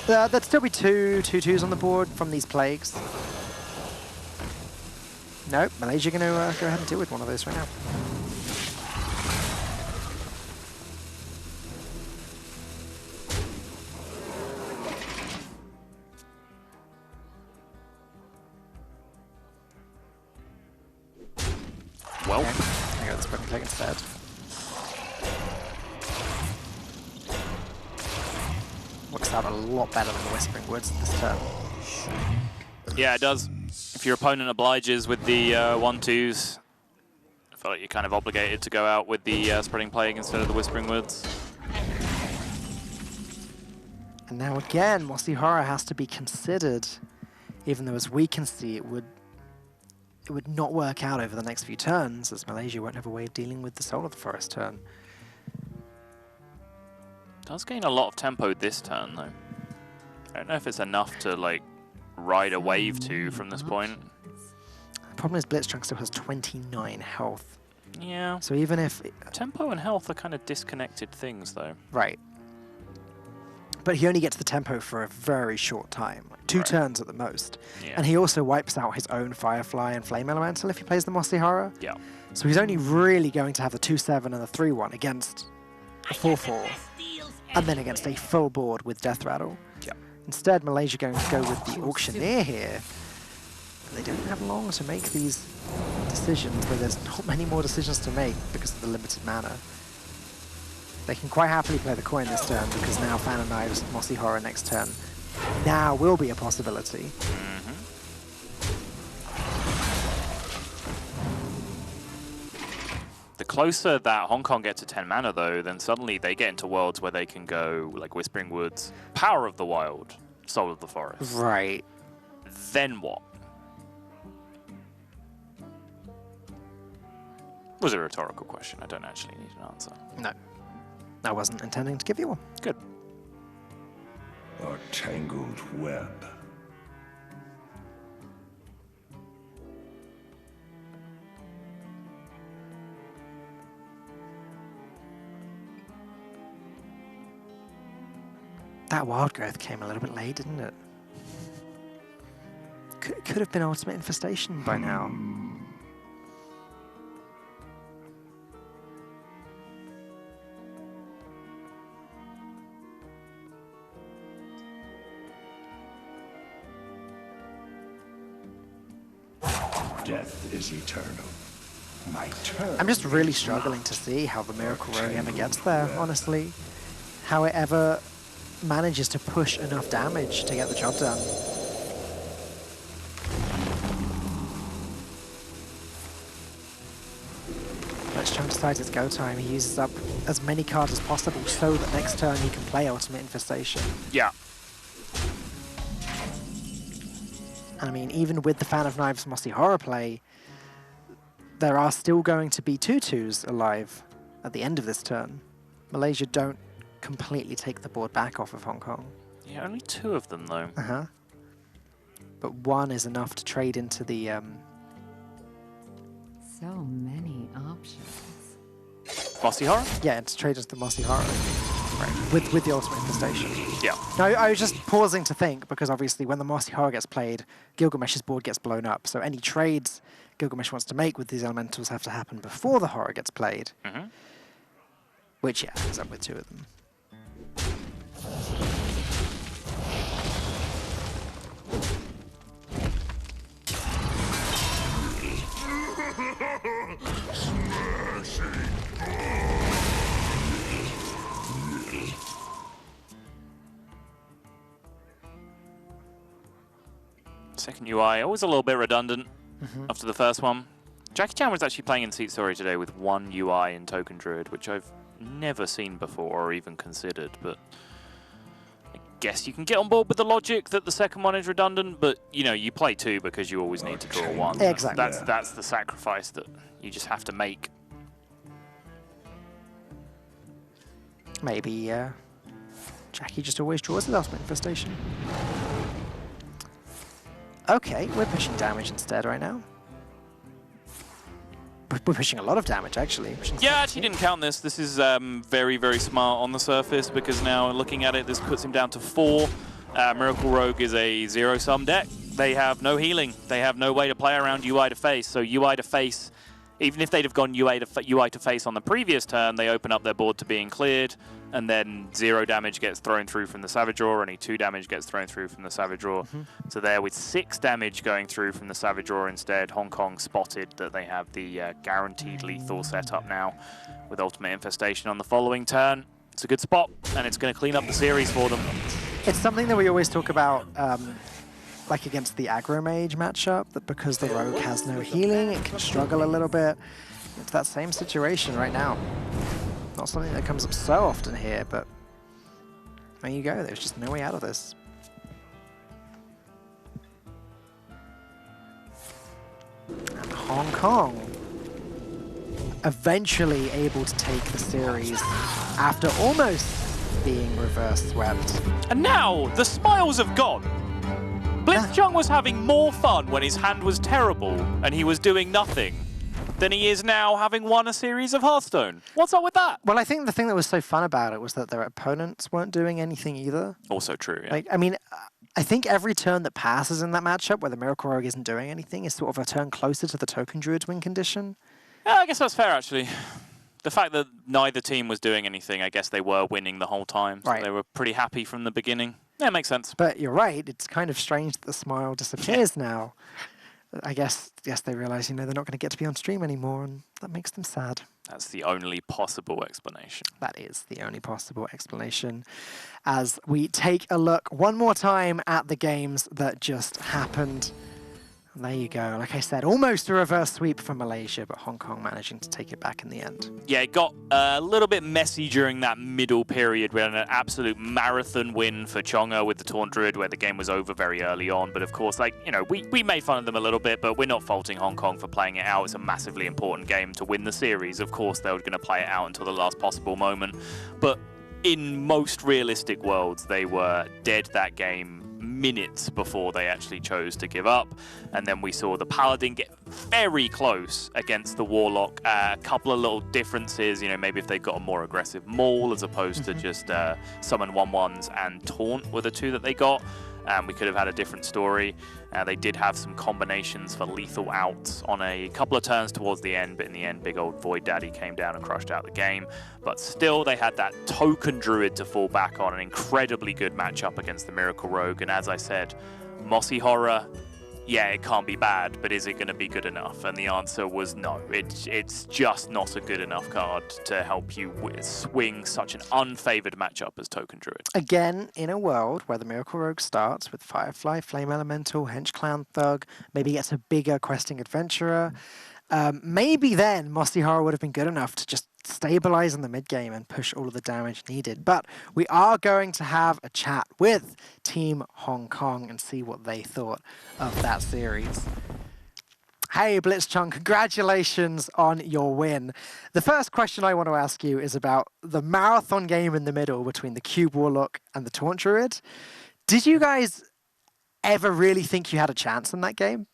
There'd still be 2 2/2s on the board from these plagues. Nope, Malaysia going to go ahead and deal with one of those right now. Well, I got the Spreading Plague instead. Works out a lot better than the Whispering Woods this turn. yeah, it does. If your opponent obliges with the 1/2s, I feel like you're kind of obligated to go out with the Spreading Plague instead of the Whispering Woods. And now again, Mossy Horror has to be considered, even though as we can see it would not work out over the next few turns, as Malaysia won't have a way of dealing with the Soul of the Forest turn. Does gain a lot of tempo this turn, though. I don't know if it's enough to like ride a wave to from this point. The problem is Blitzchung still has 29 health. Yeah. So even if... Tempo and health are kind of disconnected things, though. Right. But he only gets the tempo for a very short time. Like 2 turns at the most. Yeah. And he also wipes out his own Firefly and Flame Elemental if he plays the Mossy Horror. Yeah. So he's only really going to have the 2/7 and the 3/1 against a 4/4. And then against a full board with Death Rattle. Yeah. Instead, Malaysia going to go with the Auctioneer here. They don't have long to make these decisions, but there's not many more decisions to make because of the limited mana. They can quite happily play the coin this turn because now Fan of Knives, Mossy Horror next turn now will be a possibility. The closer that Hong Kong gets to 10 mana, though, then suddenly they get into worlds where they can go like Whispering Woods, Power of the Wild, Soul of the Forest. Right. Then what? Was a rhetorical question. I don't actually need an answer. No. I wasn't intending to give you one. Good. A tangled web. That Wild Growth came a little bit late, didn't it? Could have been Ultimate Infestation by now. Death is eternal. My turn. I'm just really struggling to see how the Miracle Rogue ever gets there, honestly. How it ever manages to push enough damage to get the job done. Blitzchung decides it's go time. He uses up as many cards as possible so that next turn he can play Ultimate Infestation. Yeah. And I mean, even with the Fan of Knives Mossy Horror play, there are still going to be 2/2s alive at the end of this turn. Malaysia don't completely take the board back off of Hong Kong. Yeah, only 2 of them, though. Uh-huh. But 1 is enough to trade into the... So many options. Mossy Horror? Yeah, to trade into the Mossy Horror. Right. With the Ultimate Infestation. Yeah. Now, I was just pausing to think, because obviously when the Mossy Horror gets played, Gilgamesh's board gets blown up. So any trades Gilgamesh wants to make with these elementals have to happen before the Horror gets played. Which, yeah, ends up with 2 of them. Second UI, always a little bit redundant after the first one. Jackie Chan was actually playing in Seat Story today with 1 UI in Token Druid, which I've never seen before or even considered, but I guess you can get on board with the logic that the second one is redundant, but you know, you play 2 because you always need to draw 1. Exactly. That's the sacrifice that you just have to make. Maybe Jackie just always draws the Ultimate Infestation. Okay, we're pushing damage instead right now. We're pushing a lot of damage, actually. Yeah, I actually didn't count this. This is very, very smart on the surface because now looking at it, this puts him down to 4. Miracle Rogue is a 0-sum deck. They have no healing. They have no way to play around UI to face. So UI to face, even if they'd have gone UI to face on the previous turn, they open up their board to being cleared, and then 0 damage gets thrown through from the Savage Draw, only 2 damage gets thrown through from the Savage Draw. So there with 6 damage going through from the Savage Draw instead, Hong Kong spotted that they have the guaranteed lethal setup now with Ultimate Infestation on the following turn. It's a good spot, and it's going to clean up the series for them. It's something that we always talk about, like against the aggro mage matchup, that because the rogue has no healing, it can struggle a little bit. It's that same situation right now. Not something that comes up so often here, but there you go. There's just no way out of this. And Hong Kong eventually able to take the series after almost being reverse swept. And now, the smiles have gone. Blitzchung was having more fun when his hand was terrible and he was doing nothing than he is now having won a series of Hearthstone. What's up with that? Well, I think the thing that was so fun about it was that their opponents weren't doing anything either. Also true, yeah. Like, I mean, I think every turn that passes in that matchup where the Miracle Rogue isn't doing anything is sort of a turn closer to the Token Druid's win condition. Yeah, I guess that's fair, actually. The fact that neither team was doing anything, I guess they were winning the whole time. So they were pretty happy from the beginning. Yeah, it makes sense. But you're right. It's kind of strange that the smile disappears now. I guess they realize, they're not going to get to be on stream anymore, and that makes them sad. That's the only possible explanation. That is the only possible explanation. As we take a look one more time at the games that just happened. And there you go. Like I said, almost a reverse sweep for Malaysia, but Hong Kong managing to take it back in the end. Yeah, it got a little bit messy during that middle period. We had an absolute marathon win for Chonga with the Taunt Druid, where the game was over very early on. But of course, we made fun of them a little bit, but we're not faulting Hong Kong for playing it out. It's a massively important game to win the series. Of course, they were going to play it out until the last possible moment. But in most realistic worlds, they were dead that game minutes before they actually chose to give up. And then we saw the Paladin get very close against the Warlock. A couple of little differences, maybe if they got a more aggressive maul as opposed to just summon 1/1s and taunt were the two that they got. We could have had a different story. They did have some combinations for lethal outs on a couple of turns towards the end, but in the end, big old Void Daddy came down and crushed out the game. But still, they had that Token Druid to fall back on, an incredibly good matchup against the Miracle Rogue. And as I said, Mossy Horror, yeah, it can't be bad, but is it going to be good enough? And the answer was no. It's just not a good enough card to help you swing such an unfavored matchup as Token Druid. Again, in a world where the Miracle Rogue starts with Firefly, Flame Elemental, Hench Clan Thug, maybe gets a bigger Questing Adventurer, maybe then Mossy Horror would have been good enough to just stabilize in the mid game and push all of the damage needed. But we are going to have a chat with Team Hong Kong and see what they thought of that series. Hey Blitzchung, congratulations on your win. The first question I want to ask you is about the marathon game in the middle between the Cube Warlock and the Taunt Druid. Did you guys ever really think you had a chance in that game?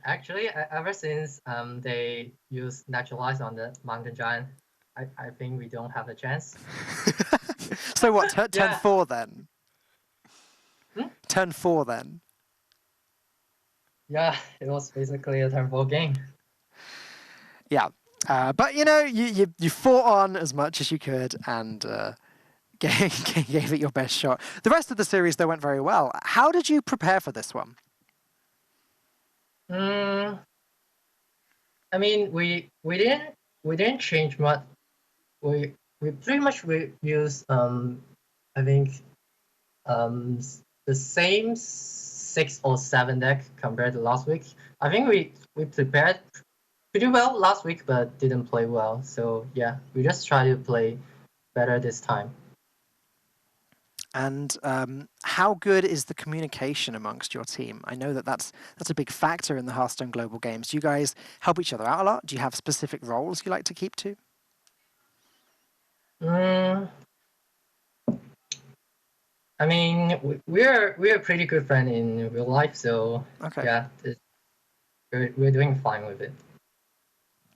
Actually, ever since they used Naturalize on the Mountain Giant, I think we don't have a chance. So what, turn 4 then? Hmm? Turn 4 then? Yeah, it was basically a turn 4 game. Yeah, but you fought on as much as you could and gave it your best shot. The rest of the series, though, went very well. How did you prepare for this one? I mean, we didn't change much. We pretty much use I think the same 6 or 7 deck compared to last week. I think we prepared pretty well last week, but didn't play well. So yeah, we just try to play better this time. And how good is the communication amongst your team? I know that's a big factor in the Hearthstone Global Games. Do you guys help each other out a lot? Do you have specific roles you like to keep to? I mean, we're pretty good friends in real life, so yeah, we're doing fine with it.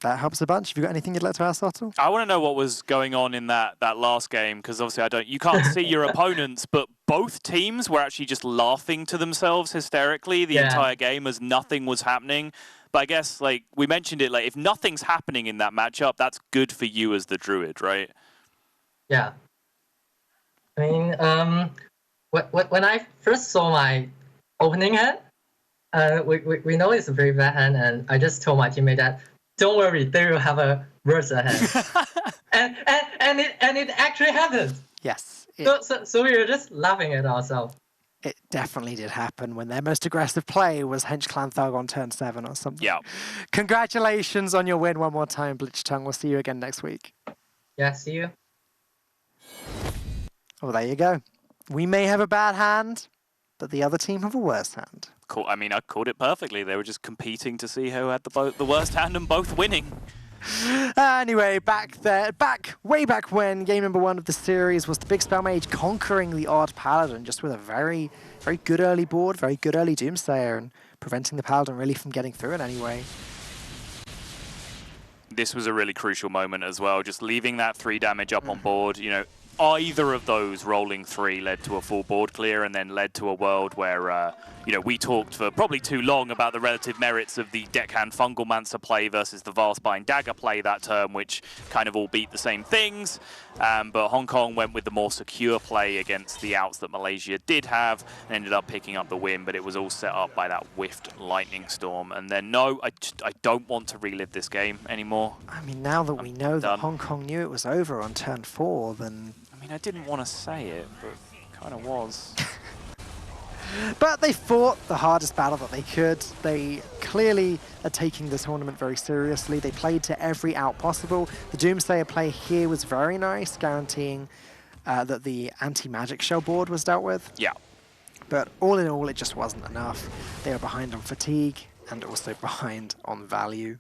That helps a bunch. Have you got anything you'd like to ask, Otto? I want to know what was going on in that last game, because obviously you can't see your opponents, but both teams were actually just laughing to themselves hysterically the entire game as nothing was happening. But I guess, we mentioned it, if nothing's happening in that matchup, that's good for you as the Druid, right? Yeah. I mean, when I first saw my opening hand, we know it's a very bad hand, and I just told my teammate that, don't worry, they will have a worse hand. and it actually happened. Yes. So we were just laughing at ourselves. It definitely did happen when their most aggressive play was Hench Clan Thug on turn 7 or something. Yeah. Congratulations on your win one more time, Blitzchung. We'll see you again next week. Yeah, see you. Well, there you go. We may have a bad hand, but the other team have a worse hand. Cool. I mean, I called it perfectly. They were just competing to see who had the worst hand and both winning. Anyway, way back when, game number 1 of the series was the Big Spell Mage conquering the odd Paladin just with a very, very good early board, very good early Doomsayer, and preventing the Paladin really from getting through it anyway. This was a really crucial moment as well, just leaving that 3 damage up on board. You know, either of those rolling 3 led to a full board clear and then led to a world where, you know, we talked for probably too long about the relative merits of the Deckhand Fungalmancer play versus the Vastbind Dagger play that term, which kind of all beat the same things. But Hong Kong went with the more secure play against the outs that Malaysia did have and ended up picking up the win, but it was all set up by that whiffed Lightning Storm. And then, no, I don't want to relive this game anymore. I mean, now that we know that Hong Kong knew it was over on turn 4, then... I mean, I didn't want to say it, but it kind of was. But they fought the hardest battle that they could. They clearly are taking this tournament very seriously. They played to every out possible. The Doomsayer play here was very nice, guaranteeing that the anti-magic shell board was dealt with. Yeah. But all in all, it just wasn't enough. They were behind on fatigue and also behind on value.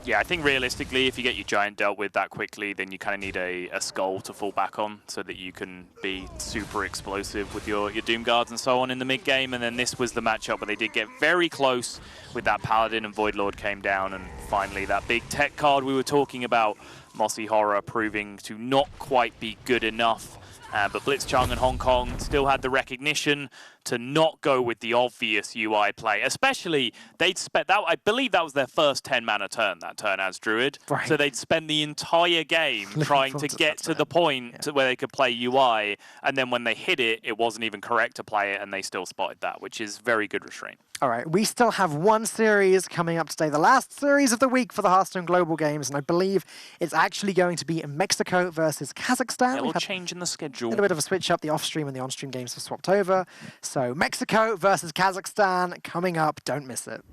Yeah, I think realistically, if you get your Giant dealt with that quickly, then you kind of need a Skull to fall back on so that you can be super explosive with your Doom Guards and so on in the mid-game. And then this was the matchup where they did get very close with that Paladin, and Void Lord came down, and finally that big tech card we were talking about, Mossy Horror, proving to not quite be good enough. But Blitzchung and Hong Kong still had the recognition to not go with the obvious UI play. Especially, they'd spent that. I believe that was their first 10-mana turn, that turn as Druid. Right. So they'd spend the entire game trying to get to the point where they could play UI, and then when they hit it, it wasn't even correct to play it, and they still spotted that, which is very good restraint. All right, we still have one series coming up today, the last series of the week for the Hearthstone Global Games, and I believe it's actually going to be in Mexico versus Kazakhstan. A little change in the schedule. A little bit of a switch up. The off-stream and the on-stream games have swapped over. So Mexico versus Kazakhstan coming up. Don't miss it.